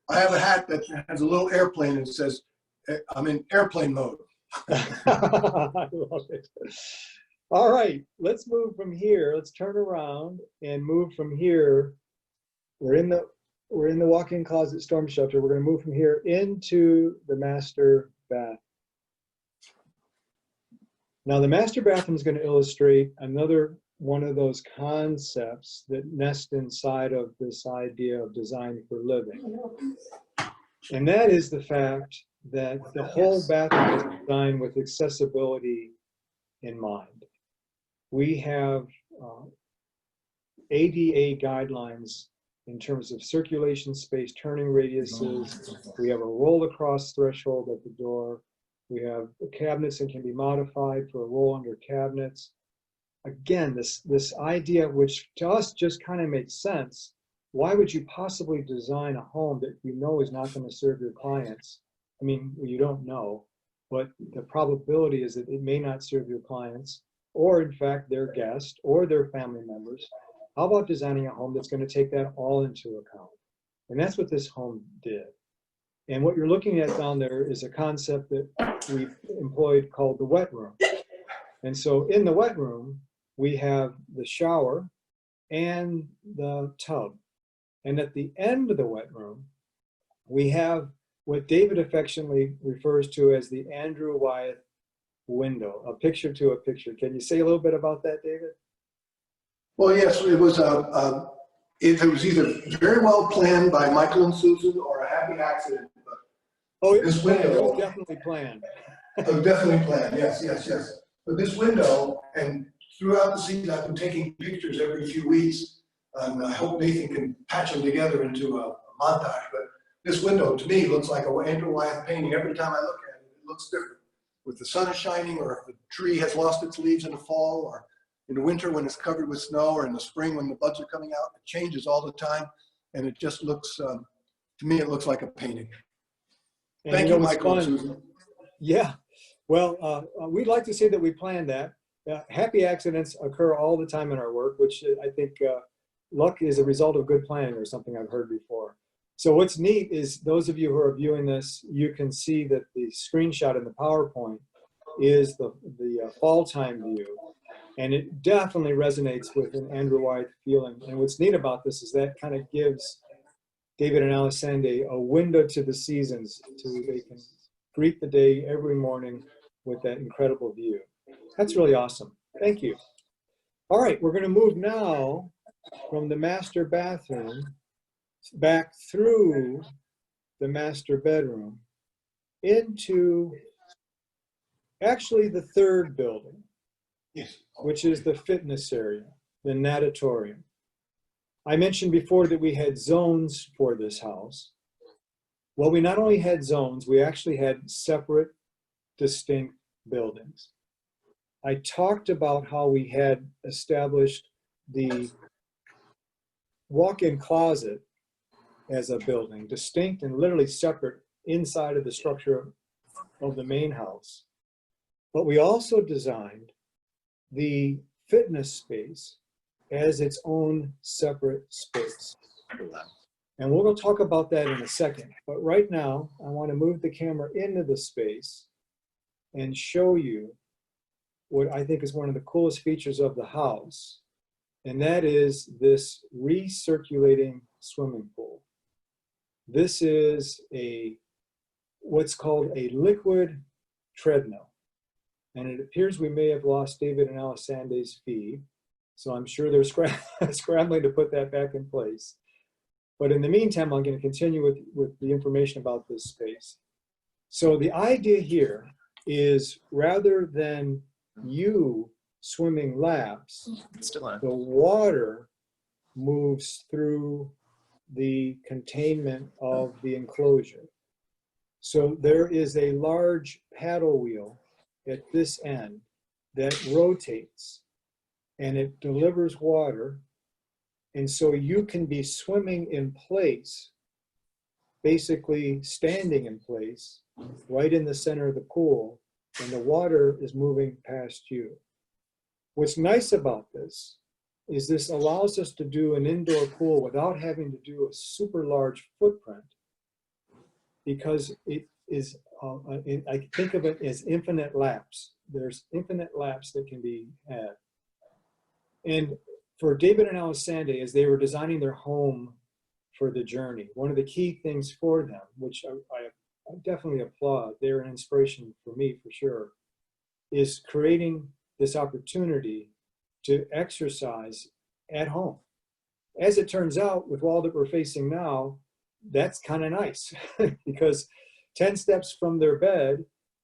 I have a hat that has a little airplane and it says, I'm in airplane mode. I love it. All right, let's move from here. Let's turn around and move from here. We're in the walk-in closet storm shelter. We're going to move from here into the master bath. Now, the master bathroom is going to illustrate another one of those concepts that nest inside of this idea of design for living. And that is the fact that the whole bathroom is designed with accessibility in mind. We have ADA guidelines in terms of circulation space, turning radiuses. We have a roll across threshold at the door. We have cabinets that can be modified for roll under cabinets. Again, this idea, which to us just kind of makes sense. Why would you possibly design a home that you know is not going to serve your clients? I mean, you don't know, but the probability is that it may not serve your clients, or in fact, their guests or their family members. How about designing a home that's going to take that all into account? And that's what this home did. And what you're looking at down there is a concept that we've employed called the wet room. And so in the wet room, we have the shower and the tub. And at the end of the wet room, we have what David affectionately refers to as the Andrew Wyeth window, a picture to a picture. Can you say a little bit about that, David? Well, yes, it was either very well planned by Michael and Susan or a happy accident. Oh, it This was planned. It window- was definitely planned. Oh, definitely planned, yes, yes, yes. But this window, and throughout the season, I've been taking pictures every few weeks, and I hope Nathan can patch them together into a montage. But this window, to me, looks like an Andrew Wyeth painting. Every time I look at it, it looks different. If the sun is shining, or if the tree has lost its leaves in the fall, or in the winter when it's covered with snow, or in the spring when the buds are coming out, it changes all the time. And it just looks, to me, it looks like a painting. And Thank you know you, what's Michael and fun? Susan. Yeah, well, we'd like to say that we planned that. Happy accidents occur all the time in our work, which I think luck is a result of good planning, or something I've heard before. So what's neat is those of you who are viewing this, you can see that the screenshot in the PowerPoint is the fall time view. And it definitely resonates with an Andrew Wyeth feeling. And what's neat about this is that kind of gives David and Alessandra a window to the seasons, so they can greet the day every morning with that incredible view. That's really awesome. Thank you. All right, we're going to move now from the master bathroom back through the master bedroom into actually the third building, Yes. which is the fitness area, the natatorium. I mentioned before that we had zones for this house. Well, we not only had zones, we actually had separate, distinct buildings. I talked about how we had established the walk-in closet as a building, distinct and literally separate inside of the structure of the main house. But we also designed the fitness space as its own separate space. And we're going to talk about that in a second. But right now, I want to move the camera into the space and show you what I think is one of the coolest features of the house. And that is this recirculating swimming pool. This is what's called a liquid treadmill. And it appears we may have lost David and Alisande's feed. So I'm sure they're scrambling to put that back in place. But in the meantime, I'm going to continue with the information about this space. So the idea here is rather than you swimming laps, the water moves through the containment of the enclosure. So there is a large paddle wheel at this end that rotates and it delivers water. And so you can be swimming in place, basically standing in place, right in the center of the pool, and the water is moving past you. What's nice about this is this allows us to do an indoor pool without having to do a super large footprint, because it is, I think of it as infinite laps. There's infinite laps that can be had. And for David and Alisande, as they were designing their home for the journey, one of the key things for them, which I definitely applaud, they're an inspiration for me for sure, is creating this opportunity to exercise at home. As it turns out, with all that we're facing now, that's kind of nice because 10 steps from their bed,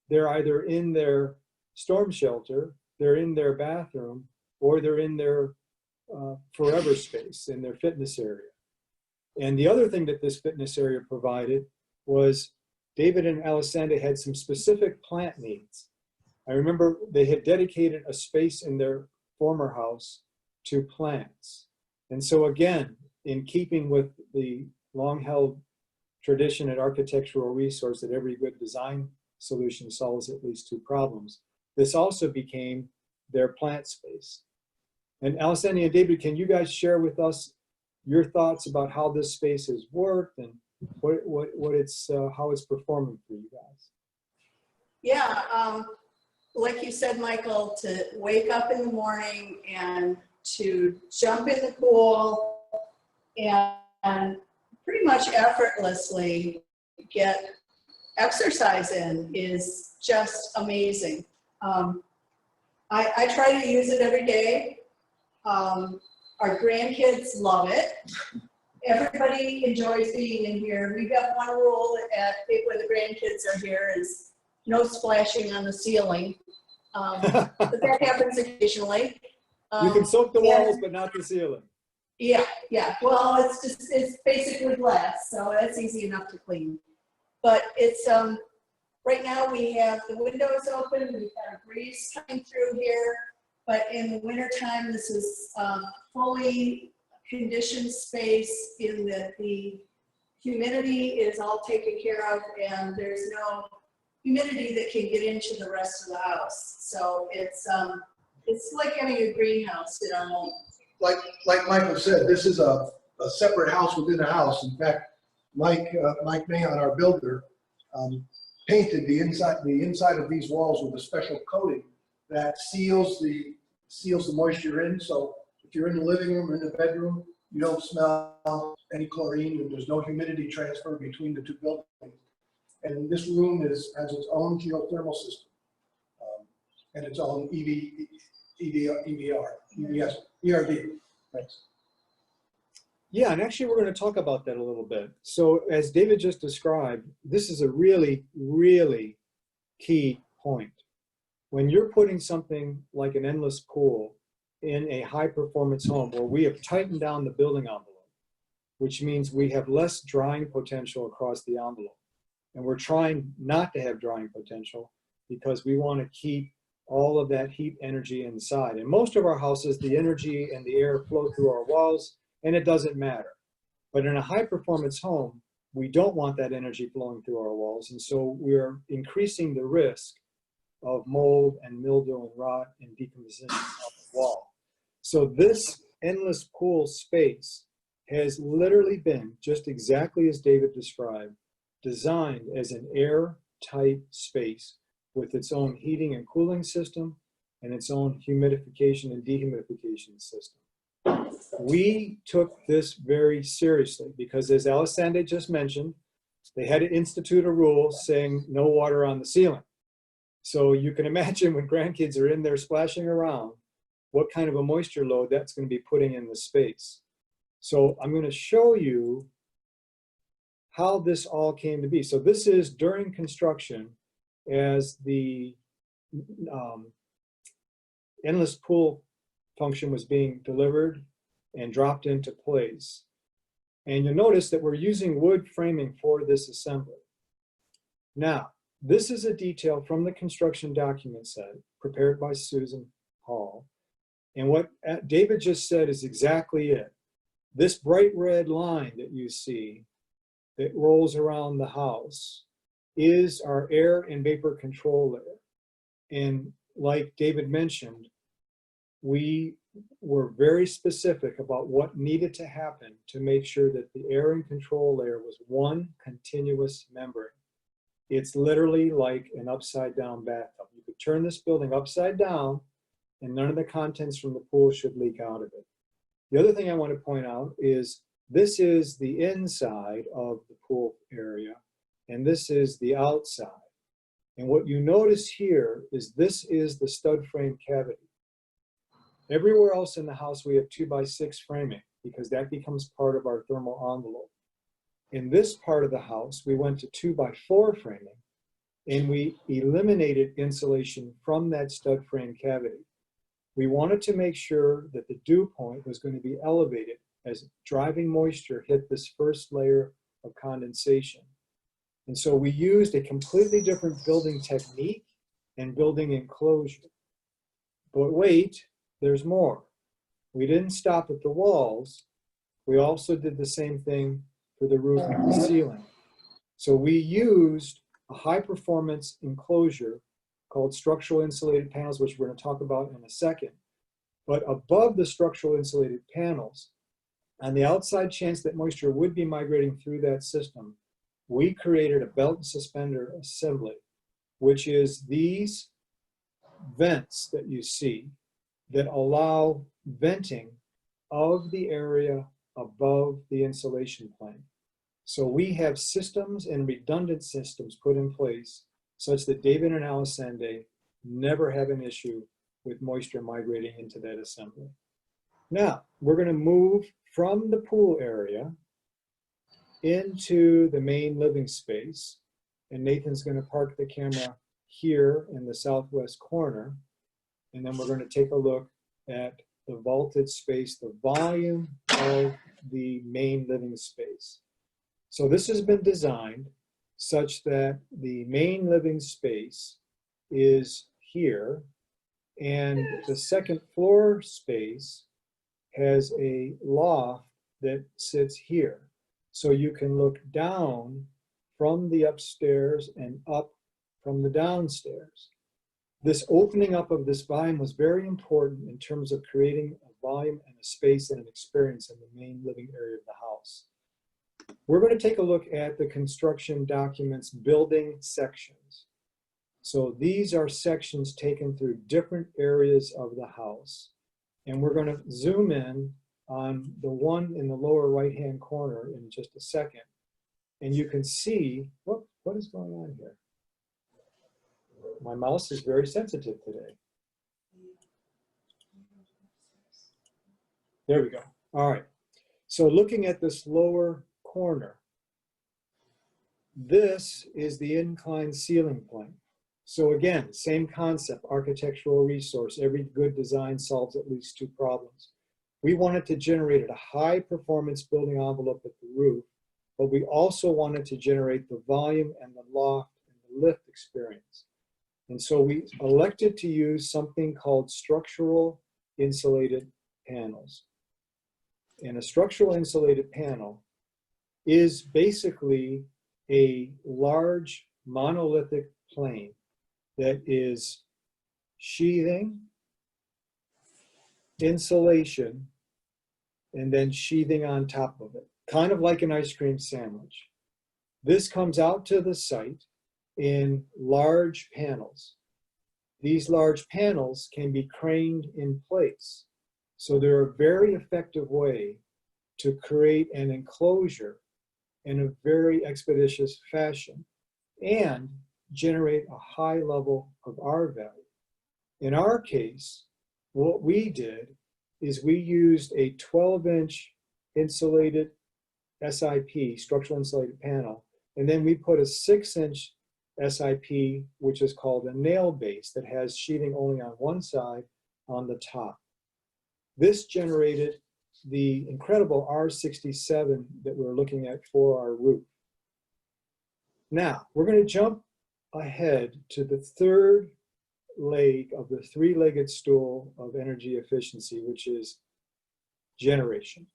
they're either in their storm shelter, they're in their bathroom, or they're in their forever space, in their fitness area. And the other thing that this fitness area provided was David and Alisande had some specific plant needs. I remember they had dedicated a space in their former house to plants. And so again, in keeping with the long-held tradition at Architectural Resource that every good design solution solves at least two problems, this also became their plant space. And Alisande and David, can you guys share with us your thoughts about how this space has worked and how it's performing for you guys? Yeah, like you said, Michael, to wake up in the morning and to jump in the pool and pretty much effortlessly get exercise in is just amazing. I try to use it every day. Our grandkids love it. Everybody enjoys being in here. We've got one rule when the grandkids are here is no splashing on the ceiling. But that happens occasionally. You can soak the walls, but not the ceiling. Yeah. Well, it's basically glass, so that's easy enough to clean. But it's right now we have the windows open. We've got a breeze coming through here. But in the wintertime, this is fully conditioned space in that the humidity is all taken care of and there's no humidity that can get into the rest of the house. So it's like having a greenhouse in our home. Like Michael said, this is a separate house within a house. In fact, Mike Mahan, our builder, painted the inside of these walls with a special coating that seals the moisture in. So if you're in the living room or in the bedroom, you don't smell any chlorine and there's no humidity transfer between the two buildings. And this room has its own geothermal system and its own ERV. Thanks. Yeah, and actually we're going to talk about that a little bit. So as David just described, this is a really, really key point. When you're putting something like an endless pool in a high performance home where we have tightened down the building envelope, which means we have less drying potential across the envelope. And we're trying not to have drying potential because we want to keep all of that heat energy inside. In most of our houses, the energy and the air flow through our walls and it doesn't matter. But in a high performance home, we don't want that energy flowing through our walls. And so we're increasing the risk of mold and mildew and rot and decomposition of the wall. So this endless pool space has literally been, just exactly as David described, designed as an airtight space with its own heating and cooling system and its own humidification and dehumidification system. We took this very seriously because, as Alessandra just mentioned, they had to institute a rule saying no water on the ceiling. So you can imagine when grandkids are in there splashing around, what kind of a moisture load that's going to be putting in the space. So I'm going to show you how this all came to be. So this is during construction as the endless pool function was being delivered and dropped into place. And you'll notice that we're using wood framing for this assembly. Now, this is a detail from the construction document set prepared by Susan Hall. And what David just said is exactly it. This bright red line that you see that rolls around the house is our air and vapor control layer. And like David mentioned, we were very specific about what needed to happen to make sure that the air and control layer was one continuous membrane. It's literally like an upside down bathtub. You could turn this building upside down and none of the contents from the pool should leak out of it. The other thing I want to point out is this is the inside of the pool area and this is the outside. And what you notice here is this is the stud frame cavity. Everywhere else in the house we have 2x6 framing because that becomes part of our thermal envelope. In this part of the house we went to 2x4 framing and we eliminated insulation from that stud frame cavity. We wanted to make sure that the dew point was going to be elevated as driving moisture hit this first layer of condensation. And so we used a completely different building technique and building enclosure. But wait, there's more. We didn't stop at the walls. We also did the same thing for the roof and the ceiling. So we used a high performance enclosure called structural insulated panels, which we're going to talk about in a second. But above the structural insulated panels, on the outside chance that moisture would be migrating through that system, we created a belt and suspender assembly, which is these vents that you see that allow venting of the area above the insulation plane. So we have systems and redundant systems put in place such that David and Alessandra never have an issue with moisture migrating into that assembly. Now, we're going to move from the pool area into the main living space. And Nathan's going to park the camera here in the southwest corner. And then we're going to take a look at the vaulted space, the volume of the main living space. So this has been designed such that the main living space is here, and the second floor space has a loft that sits here. So you can look down from the upstairs and up from the downstairs. This opening up of this volume was very important in terms of creating a volume and a space and an experience in the main living area of the house. We're going to take a look at the construction documents building sections. So these are sections taken through different areas of the house. And we're going to zoom in on the one in the lower right-hand corner in just a second. And you can see, what is going on here? My mouse is very sensitive today. There we go. All right. So looking at this lower corner, this is the inclined ceiling plane. So again, same concept, architectural resource. Every good design solves at least two problems. We wanted to generate a high performance building envelope at the roof, but we also wanted to generate the volume and the loft and the lift experience. And so we elected to use something called structural insulated panels. And a structural insulated panel is basically a large monolithic plane that is sheathing, insulation, and then sheathing on top of it, kind of like an ice cream sandwich. This comes out to the site in large panels. These large panels can be craned in place. So they're a very effective way to create an enclosure in a very expeditious fashion and generate a high level of R value. In our case, what we did is we used a 12-inch insulated SIP, structural insulated panel, and then we put a 6-inch SIP, which is called a nail base, that has sheathing only on one side on the top. This generated the incredible R67 that we're looking at for our roof. Now, we're going to jump ahead to the third leg of the three-legged stool of energy efficiency, which is generation.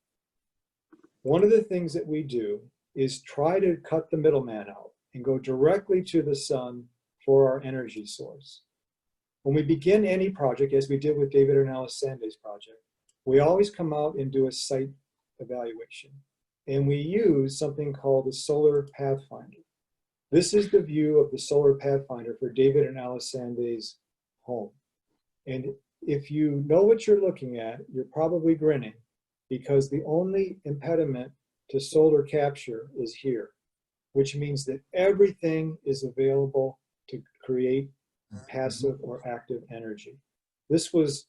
One of the things that we do is try to cut the middleman out and go directly to the sun for our energy source. When we begin any project, as we did with David and Alisande's project, we always come out and do a site evaluation. And we use something called the Solar Pathfinder. This is the view of the Solar Pathfinder for David and Alisande's home. And if you know what you're looking at, you're probably grinning, because the only impediment to solar capture is here, which means that everything is available to create passive or active energy. This was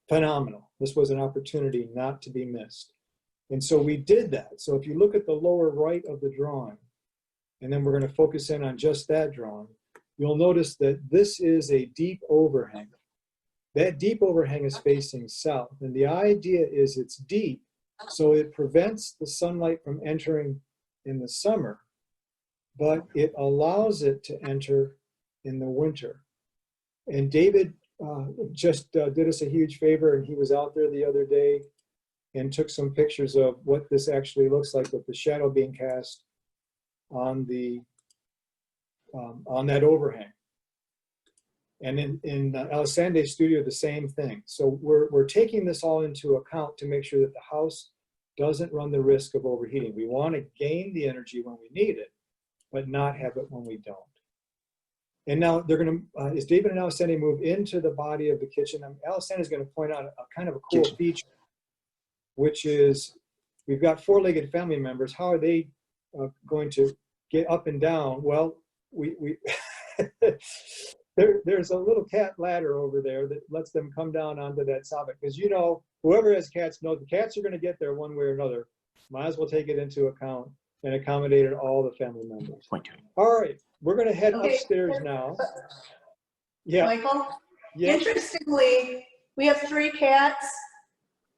phenomenal. This was an opportunity not to be missed. And so we did that. So if you look at the lower right of the drawing, and then we're going to focus in on just that drawing, you'll notice that this is a deep overhang. That deep overhang is facing south. And the idea is it's deep, so it prevents the sunlight from entering in the summer, but it allows it to enter in the winter. And David just did us a huge favor, and he was out there the other day and took some pictures of what this actually looks like with the shadow being cast on the on that overhang. And in Alisande's studio, the same thing. So we're taking this all into account to make sure that the house doesn't run the risk of overheating. We want to gain the energy when we need it, but not have it when we don't. And now they're going to, as David and Alisande move into the body of the kitchen, Alisande is going to point out a kind of a cool feature, which is we've got four-legged family members. How are they going to get up and down? Well, there's a little cat ladder over there that lets them come down onto that soffit. Because, you know, whoever has cats knows the cats are going to get there one way or another. Might as well take it into account and accommodate all the family members. All right, we're going to head upstairs now. Yeah. Michael? Yeah. Interestingly, we have 3 cats.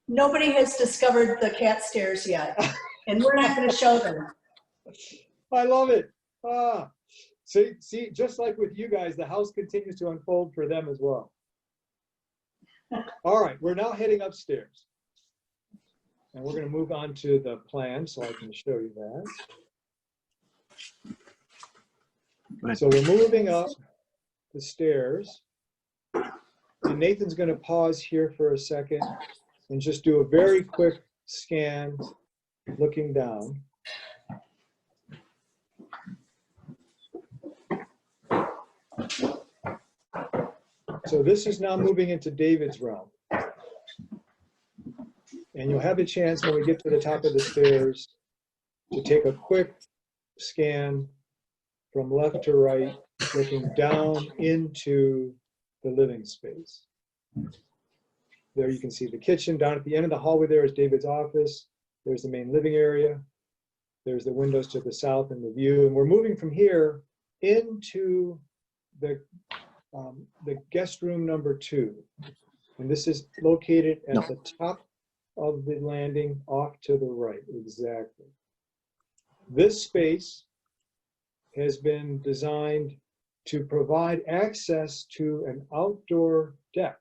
Nobody has discovered the cat stairs yet, and we're not going to show them. I love it. See, just like with you guys, the house continues to unfold for them as well. All right, we're now heading upstairs. And we're going to move on to the plan so I can show you that. So we're moving up the stairs. And Nathan's going to pause here for a second and just do a very quick scan looking down. So this is now moving into David's realm. And you'll have a chance when we get to the top of the stairs to take a quick scan from left to right, looking down into the living space. There you can see the kitchen. Down at the end of the hallway there is David's office. There's the main living area. There's the windows to the south and the view. And we're moving from here into the guest room number 2. And this is located at the top of the landing off to the right, exactly. This space has been designed to provide access to an outdoor deck.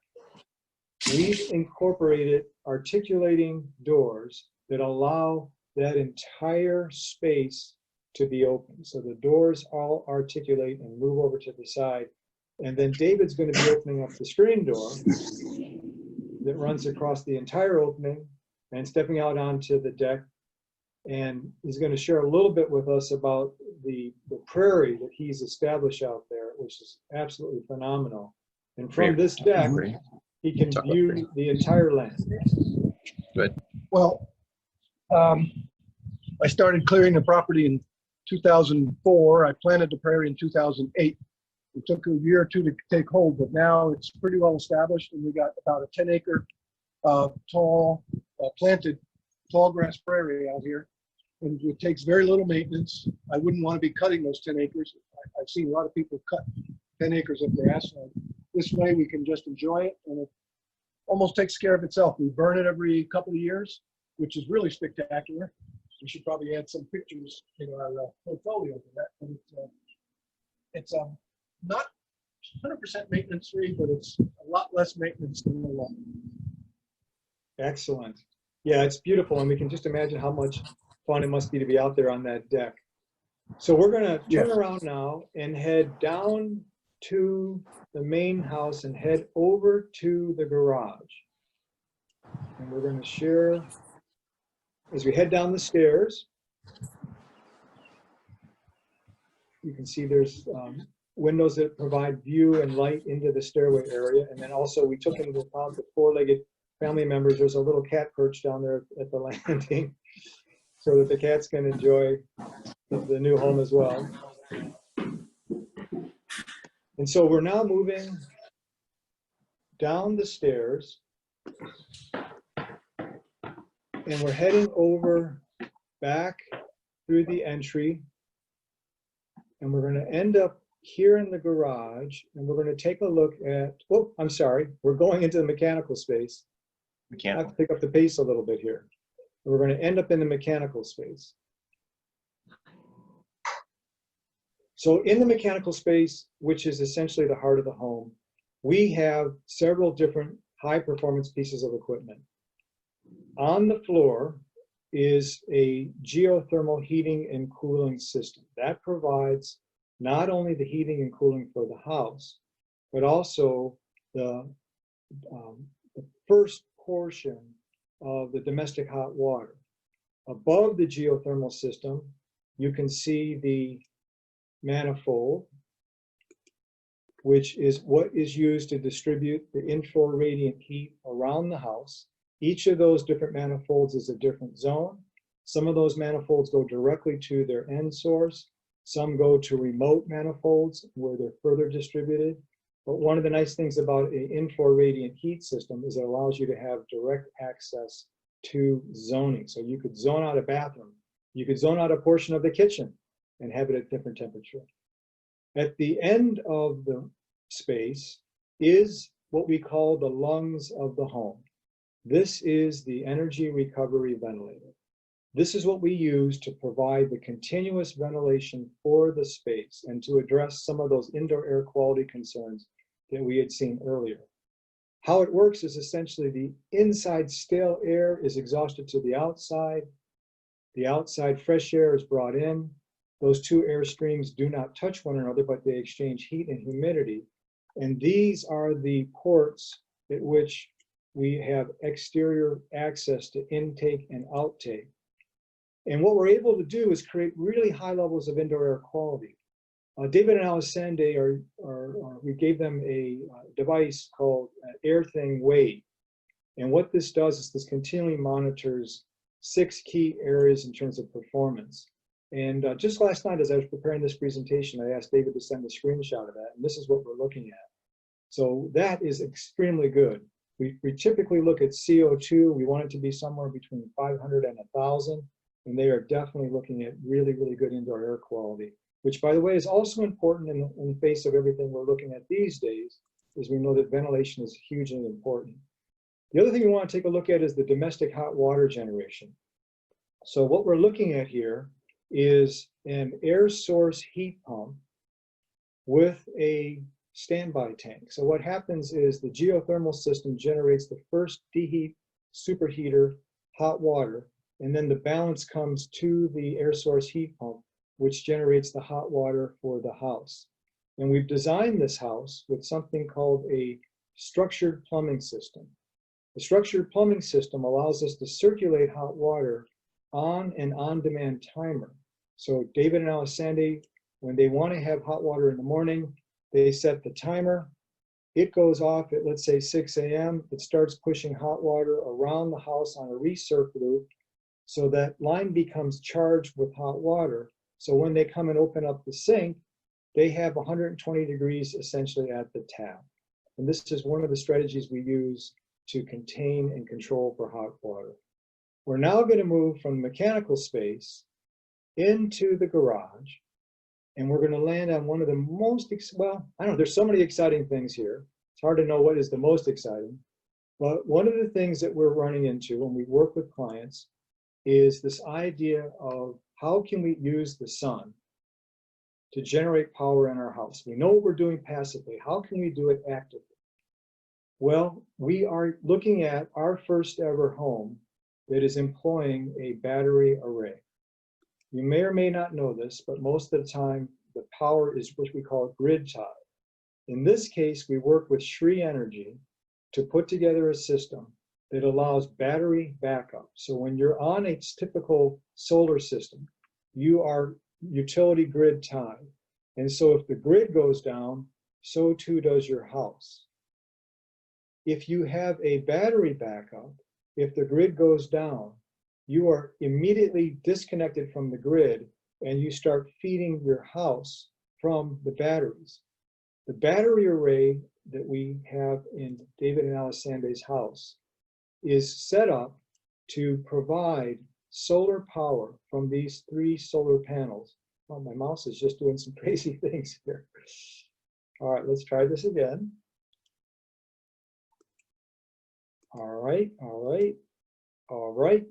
We've incorporated articulating doors that allow that entire space to be open. So the doors all articulate and move over to the side. And then David's going to be opening up the screen door that runs across the entire opening. and stepping out onto the deck. And he's going to share a little bit with us about the prairie that he's established out there, which is absolutely phenomenal. And from this deck, he can view the entire land. Good. Well, I started clearing the property in 2004. I planted the prairie in 2008. It took a year or two to take hold, but now it's pretty well established, and we got about a 10-acre tall, planted tall grass prairie out here. And it takes very little maintenance. I wouldn't want to be cutting those 10 acres. I've seen a lot of people cut 10 acres of grass. This way we can just enjoy it, and it almost takes care of itself. We burn it every couple of years, which is really spectacular. We should probably add some pictures in our portfolio for that. But it's not 100% maintenance free, but it's a lot less maintenance than the lawn. Excellent. Yeah, it's beautiful, and we can just imagine how much fun it must be to be out there on that deck. So we're going to turn around now and head down to the main house and head over to the garage. And we're going to share, as we head down the stairs, you can see there's windows that provide view and light into the stairway area. And then also we took into account the four-legged family members. There's a little cat perch down there at the landing, so that the cats can enjoy the new home as well. And so we're now moving down the stairs, and we're heading over back through the entry, and we're going to end up here in the garage, and we're going to take a look at, oh, I'm sorry, we're going into the mechanical space. I have to pick up the pace a little bit here. We're going to end up in the mechanical space. So in the mechanical space, which is essentially the heart of the home, we have several different high performance pieces of equipment. On the floor is a geothermal heating and cooling system that provides not only the heating and cooling for the house, but also the first portion of the domestic hot water. Above the geothermal system, you can see the manifold, which is what is used to distribute the inflow radiant heat around the house. Each of those different manifolds is a different zone. Some of those manifolds go directly to their end source. Some go to remote manifolds where they're further distributed. But one of the nice things about an inflow radiant heat system is it allows you to have direct access to zoning. So you could zone out a bathroom. You could zone out a portion of the kitchen and have it at different temperature. At the end of the space is what we call the lungs of the home. This is the energy recovery ventilator. This is what we use to provide the continuous ventilation for the space and to address some of those indoor air quality concerns that we had seen earlier. How it works is essentially the inside stale air is exhausted to the outside fresh air is brought in. Those two air streams do not touch one another, but they exchange heat and humidity. And these are the ports at which we have exterior access to intake and outtake. And what we're able to do is create really high levels of indoor air quality. David and Alessandre, we gave them a device called AirThing Wave. And what this does is this continually monitors 6 key areas in terms of performance. And just last night, as I was preparing this presentation, I asked David to send a screenshot of that, and this is what we're looking at. So that is extremely good. We typically look at CO2. We want it to be somewhere between 500 and 1,000, and they are definitely looking at really, really good indoor air quality, which, by the way, is also important in the face of everything we're looking at these days, as we know that ventilation is hugely important. The other thing we want to take a look at is the domestic hot water generation. So what we're looking at here is an air source heat pump with a standby tank. So what happens is the geothermal system generates the first deheat superheater hot water, and then the balance comes to the air source heat pump, which generates the hot water for the house. And we've designed this house with something called a structured plumbing system. The structured plumbing system allows us to circulate hot water on an on-demand timer. So David and Alessandra, when they want to have hot water in the morning, they set the timer. It goes off at, let's say, 6 a.m. It starts pushing hot water around the house on a recirc loop, so that line becomes charged with hot water. So when they come and open up the sink, they have 120 degrees essentially at the tap. And this is one of the strategies we use to contain and control for hot water. We're now going to move from mechanical space into the garage, and we're going to land on one of the most, well, I don't know, there's so many exciting things here. It's hard to know what is the most exciting, but one of the things that we're running into when we work with clients is this idea of how can we use the sun to generate power in our house. We know what we're doing passively. How can we do it actively? Well, we are looking at our first ever home that is employing a battery array. You may or may not know this, but most of the time, the power is what we call grid tied. In this case, we work with Sri Energy to put together a system that allows battery backup. So when you're on a typical solar system, you are utility grid tied. And so if the grid goes down, so too does your house. If you have a battery backup, if the grid goes down, you are immediately disconnected from the grid and you start feeding your house from the batteries. The battery array that we have in David and Alessandra's house is set up to provide solar power from these 3 solar panels. Oh, my mouse is just doing some crazy things here. All right, let's try this again. All right,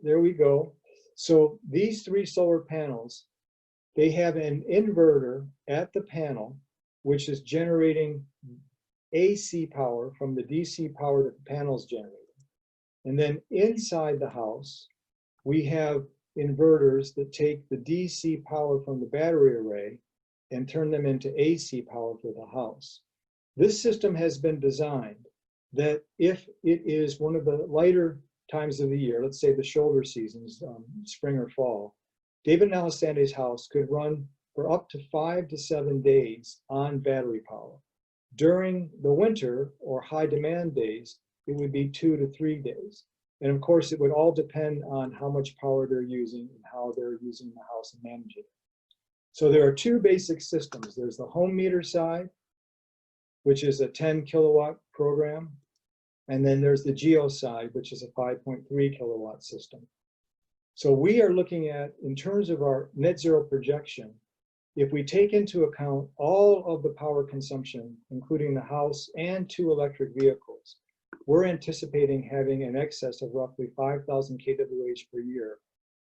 there we go. So these 3 solar panels, they have an inverter at the panel, which is generating AC power from the DC power that the panels generate. And then inside the house, we have inverters that take the DC power from the battery array and turn them into AC power for the house. This system has been designed that if it is one of the lighter times of the year, let's say the shoulder seasons, spring or fall, David and Alessandra's house could run for up to 5 to 7 days on battery power. During the winter or high demand days, it would be 2 to 3 days. And of course, it would all depend on how much power they're using and how they're using the house and managing it. So there are 2 basic systems. There's the home meter side, which is a 10 kilowatt program. And then there's the geo side, which is a 5.3 kilowatt system. So we are looking at, in terms of our net zero projection, if we take into account all of the power consumption, including the house and 2 electric vehicles, we're anticipating having an excess of roughly 5,000 kWh per year,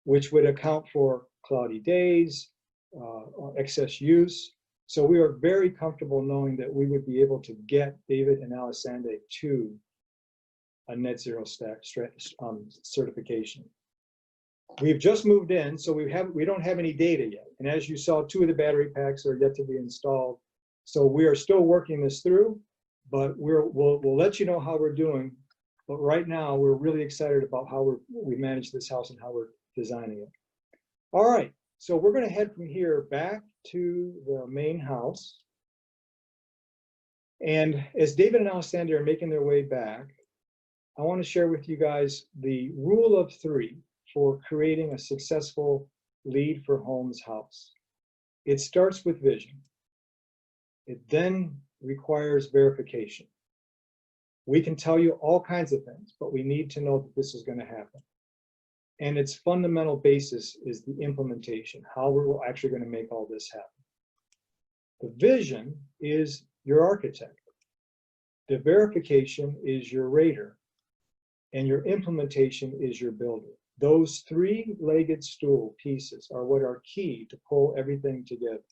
which would account for cloudy days, excess use. So we are very comfortable knowing that we would be able to get David and Alessandra to a net zero certification. We've just moved in, so we don't have any data yet. And as you saw, 2 of the battery packs are yet to be installed. So we are still working this through, but we'll let you know how we're doing. But right now, we're really excited about how we manage this house and how we're designing it. All right, so we're going to head from here back to the main house. And as David and Alessandra are making their way back, I want to share with you guys the rule of 3 for creating a successful lead for homes house. It starts with vision. It then requires verification. We can tell you all kinds of things, but we need to know that this is going to happen. And its fundamental basis is the implementation, how we're actually going to make all this happen. The vision is your architect. The verification is your rater. And your implementation is your builder. Those 3-legged stool pieces are what are key to pull everything together.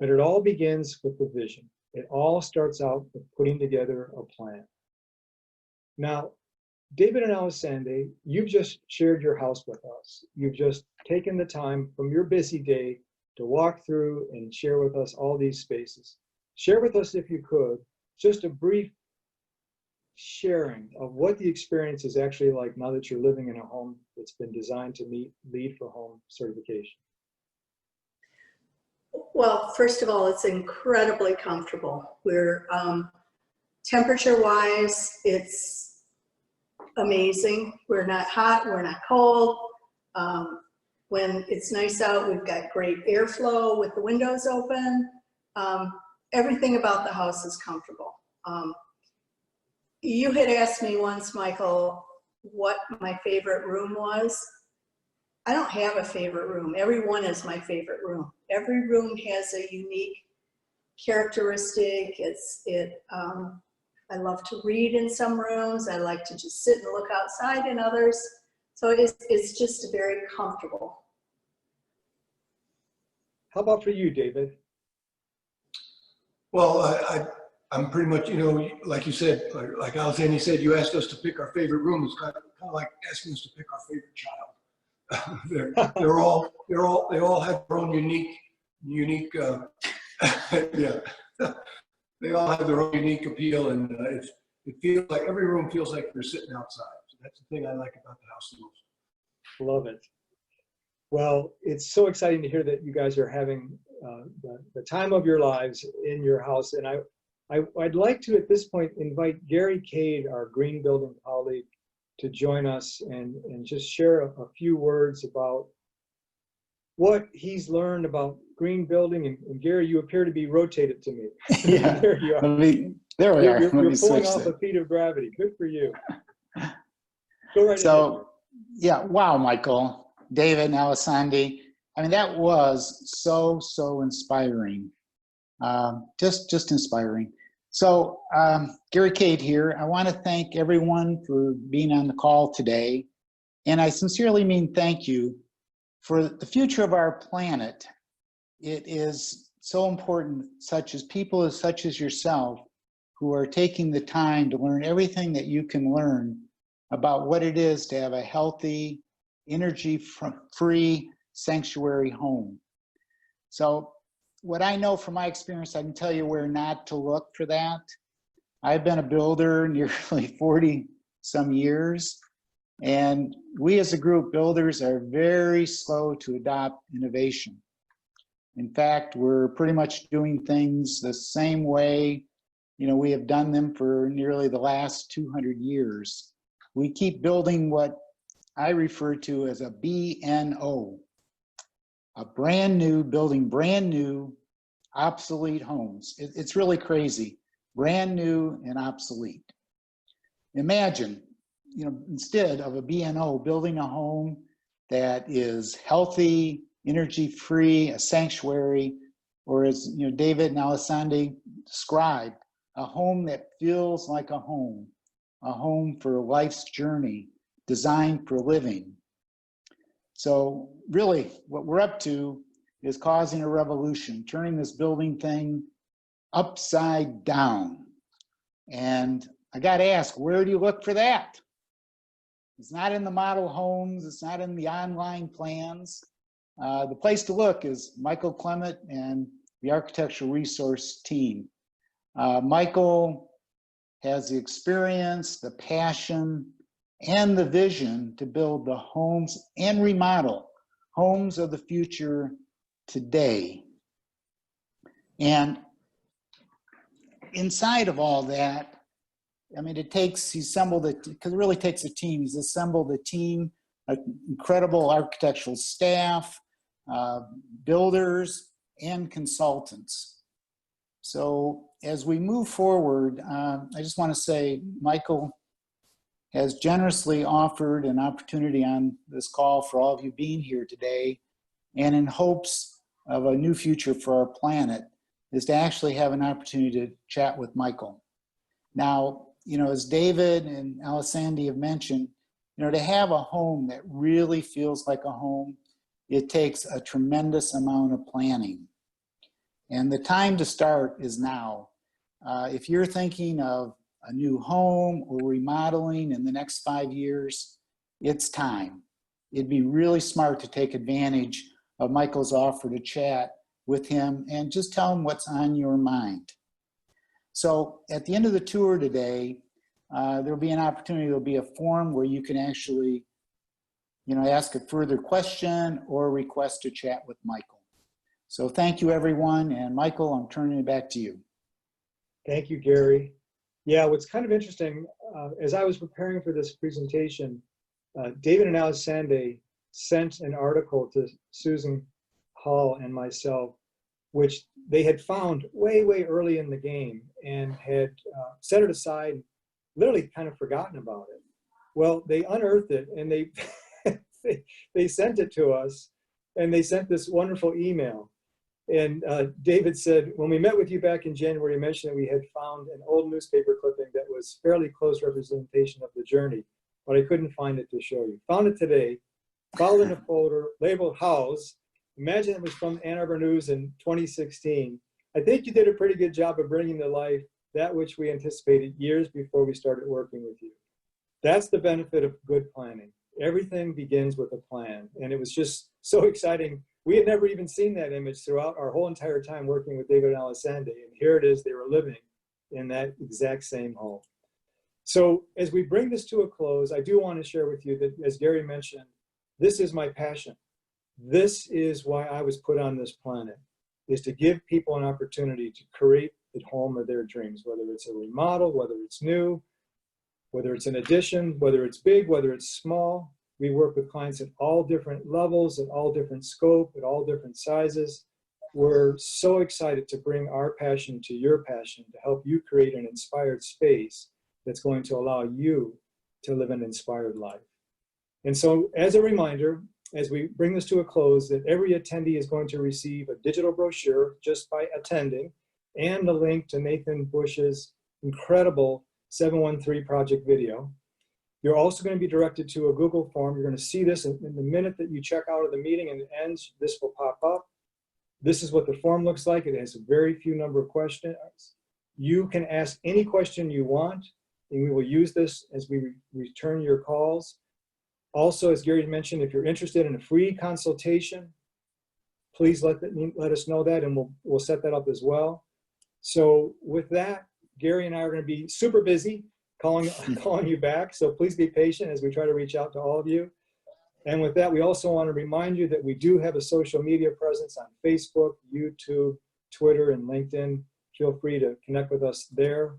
But it all begins with the vision. It all starts out with putting together a plan. Now, David and Alessandra, you've just shared your house with us. You've just taken the time from your busy day to walk through and share with us all these spaces. Share with us, if you could, just a brief sharing of what the experience is actually like now that you're living in a home that's been designed to meet LEED for Home certification. Well, first of all, it's incredibly comfortable. We're temperature-wise, it's amazing. We're not hot, we're not cold. When it's nice out, we've got great airflow with the windows open. Everything about the house is comfortable. You had asked me once, Michael, what my favorite room was. I don't have a favorite room. Every one is my favorite room. Every room has a unique characteristic. I love to read in some rooms. I like to just sit and look outside in others. So it's just very comfortable. How about for you, David? Well, I'm pretty much, you know, like you said, like Alexander said, you asked us to pick our favorite room. It's kind of like asking us to pick our favorite child. They all have their own unique, yeah. They all have their own unique appeal, and it feels like every room feels like they're sitting outside. So that's the thing I like about the house the most. Love it. Well, it's so exciting to hear that you guys are having the time of your lives in your house. And I'd like to, at this point, invite Gary Cade, our green building colleague, to join us and just share a few words about what he's learned about green building. And Gary, you appear to be rotated to me. Yeah. There you are. There we are. You're pulling switch off there. a feet of gravity. Good for you. Go right So, yeah, wow, Michael, David, and Alessandri. I mean, that was so inspiring. Just inspiring. So, Gary Cade here. I want to thank everyone for being on the call today. And I sincerely mean thank you. For the future of our planet, it is so important, people such as yourself, who are taking the time to learn everything that you can learn about what it is to have a healthy, energy-free sanctuary home. So what I know from my experience, I can tell you where not to look for that. I've been a builder nearly 40 some years. And we as a group, builders, are very slow to adopt innovation. In fact, we're pretty much doing things the same way, you know, we have done them for nearly the last 200 years. We keep building what I refer to as a BNO, building brand new, obsolete homes. It's really crazy, brand new and obsolete. Imagine, you know, instead of a BNO, building a home that is healthy, energy-free, a sanctuary, or as you know, David and Alessandri described, a home that feels like a home for life's journey, designed for living. So really, what we're up to is causing a revolution, turning this building thing upside down. And I got to ask, where do you look for that? It's not in the model homes. It's not in the online plans. The place to look is Michael Clement and the Architectural Resource team. Michael has the experience, the passion, and the vision to build the homes and remodel homes of the future today. And inside of all that, I mean, he's assembled it, because it really takes a team. He's assembled a team, an incredible architectural staff, builders, and consultants. So as we move forward, I just want to say Michael has generously offered an opportunity on this call for all of you being here today, and in hopes of a new future for our planet, is to actually have an opportunity to chat with Michael. Now, you know, as David and Alessandri have mentioned, you know, to have a home that really feels like a home, it takes a tremendous amount of planning. And the time to start is now. If you're thinking of a new home or remodeling in the next 5 years, it's time. It'd be really smart to take advantage of Michael's offer to chat with him and just tell him what's on your mind. So at the end of the tour today, there'll be an opportunity, there'll be a form where you can actually, ask a further question or request to chat with Michael. So thank you, everyone. And Michael, I'm turning it back to you. Thank you, Gary. Yeah, what's kind of interesting, as I was preparing for this presentation, David and Alessandre sent an article to Susan Hall and myself, which they had found way, way early in the game and had set it aside, literally kind of forgotten about it. Well, they unearthed it and they, they sent it to us, and they sent this wonderful email. And David said, when we met with you back in January, you mentioned that we had found an old newspaper clipping that was fairly close representation of the journey, but I couldn't find it to show you. Found it today, filed in a folder, labeled House. Imagine it was from Ann Arbor News in 2016. I think you did a pretty good job of bringing to life that which we anticipated years before we started working with you. That's the benefit of good planning. Everything begins with a plan. And it was just so exciting. We had never even seen that image throughout our whole entire time working with David and Alessandre. And here it is, they were living in that exact same home. So as we bring this to a close, I do want to share with you that, as Gary mentioned, this is my passion. This is why I was put on this planet, is to give people an opportunity to create the home of their dreams, whether it's a remodel, whether it's new, whether it's an addition, whether it's big, whether it's small. We work with clients at all different levels, at all different scope, at all different sizes. We're so excited to bring our passion to your passion, to help you create an inspired space that's going to allow you to live an inspired life. And so as a reminder, as we bring this to a close, that every attendee is going to receive a digital brochure just by attending, and the link to Nathan Bush's incredible 713 project video. You're also going to be directed to a Google form. You're going to see this in the minute that you check out of the meeting and it ends, this will pop up. This is what the form looks like. It has a very few number of questions. You can ask any question you want, and we will use this as we return your calls. Also, as Gary mentioned, if you're interested in a free consultation, please let us know that, and we'll set that up as well. So with that, Gary and I are going to be super busy calling you back. So please be patient as we try to reach out to all of you. And with that, we also want to remind you that we do have a social media presence on Facebook, YouTube, Twitter, and LinkedIn. Feel free to connect with us there.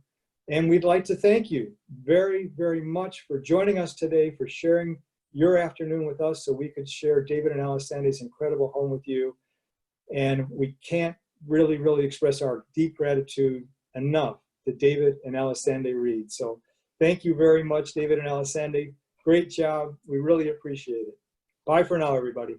And we'd like to thank you very, very much for joining us today, for sharing your afternoon with us so we could share David and Alessandre's incredible home with you. And we can't really, really express our deep gratitude enough to David and Alessandre Reed. So thank you very much, David and Alessandre. Great job. We really appreciate it. Bye for now, everybody.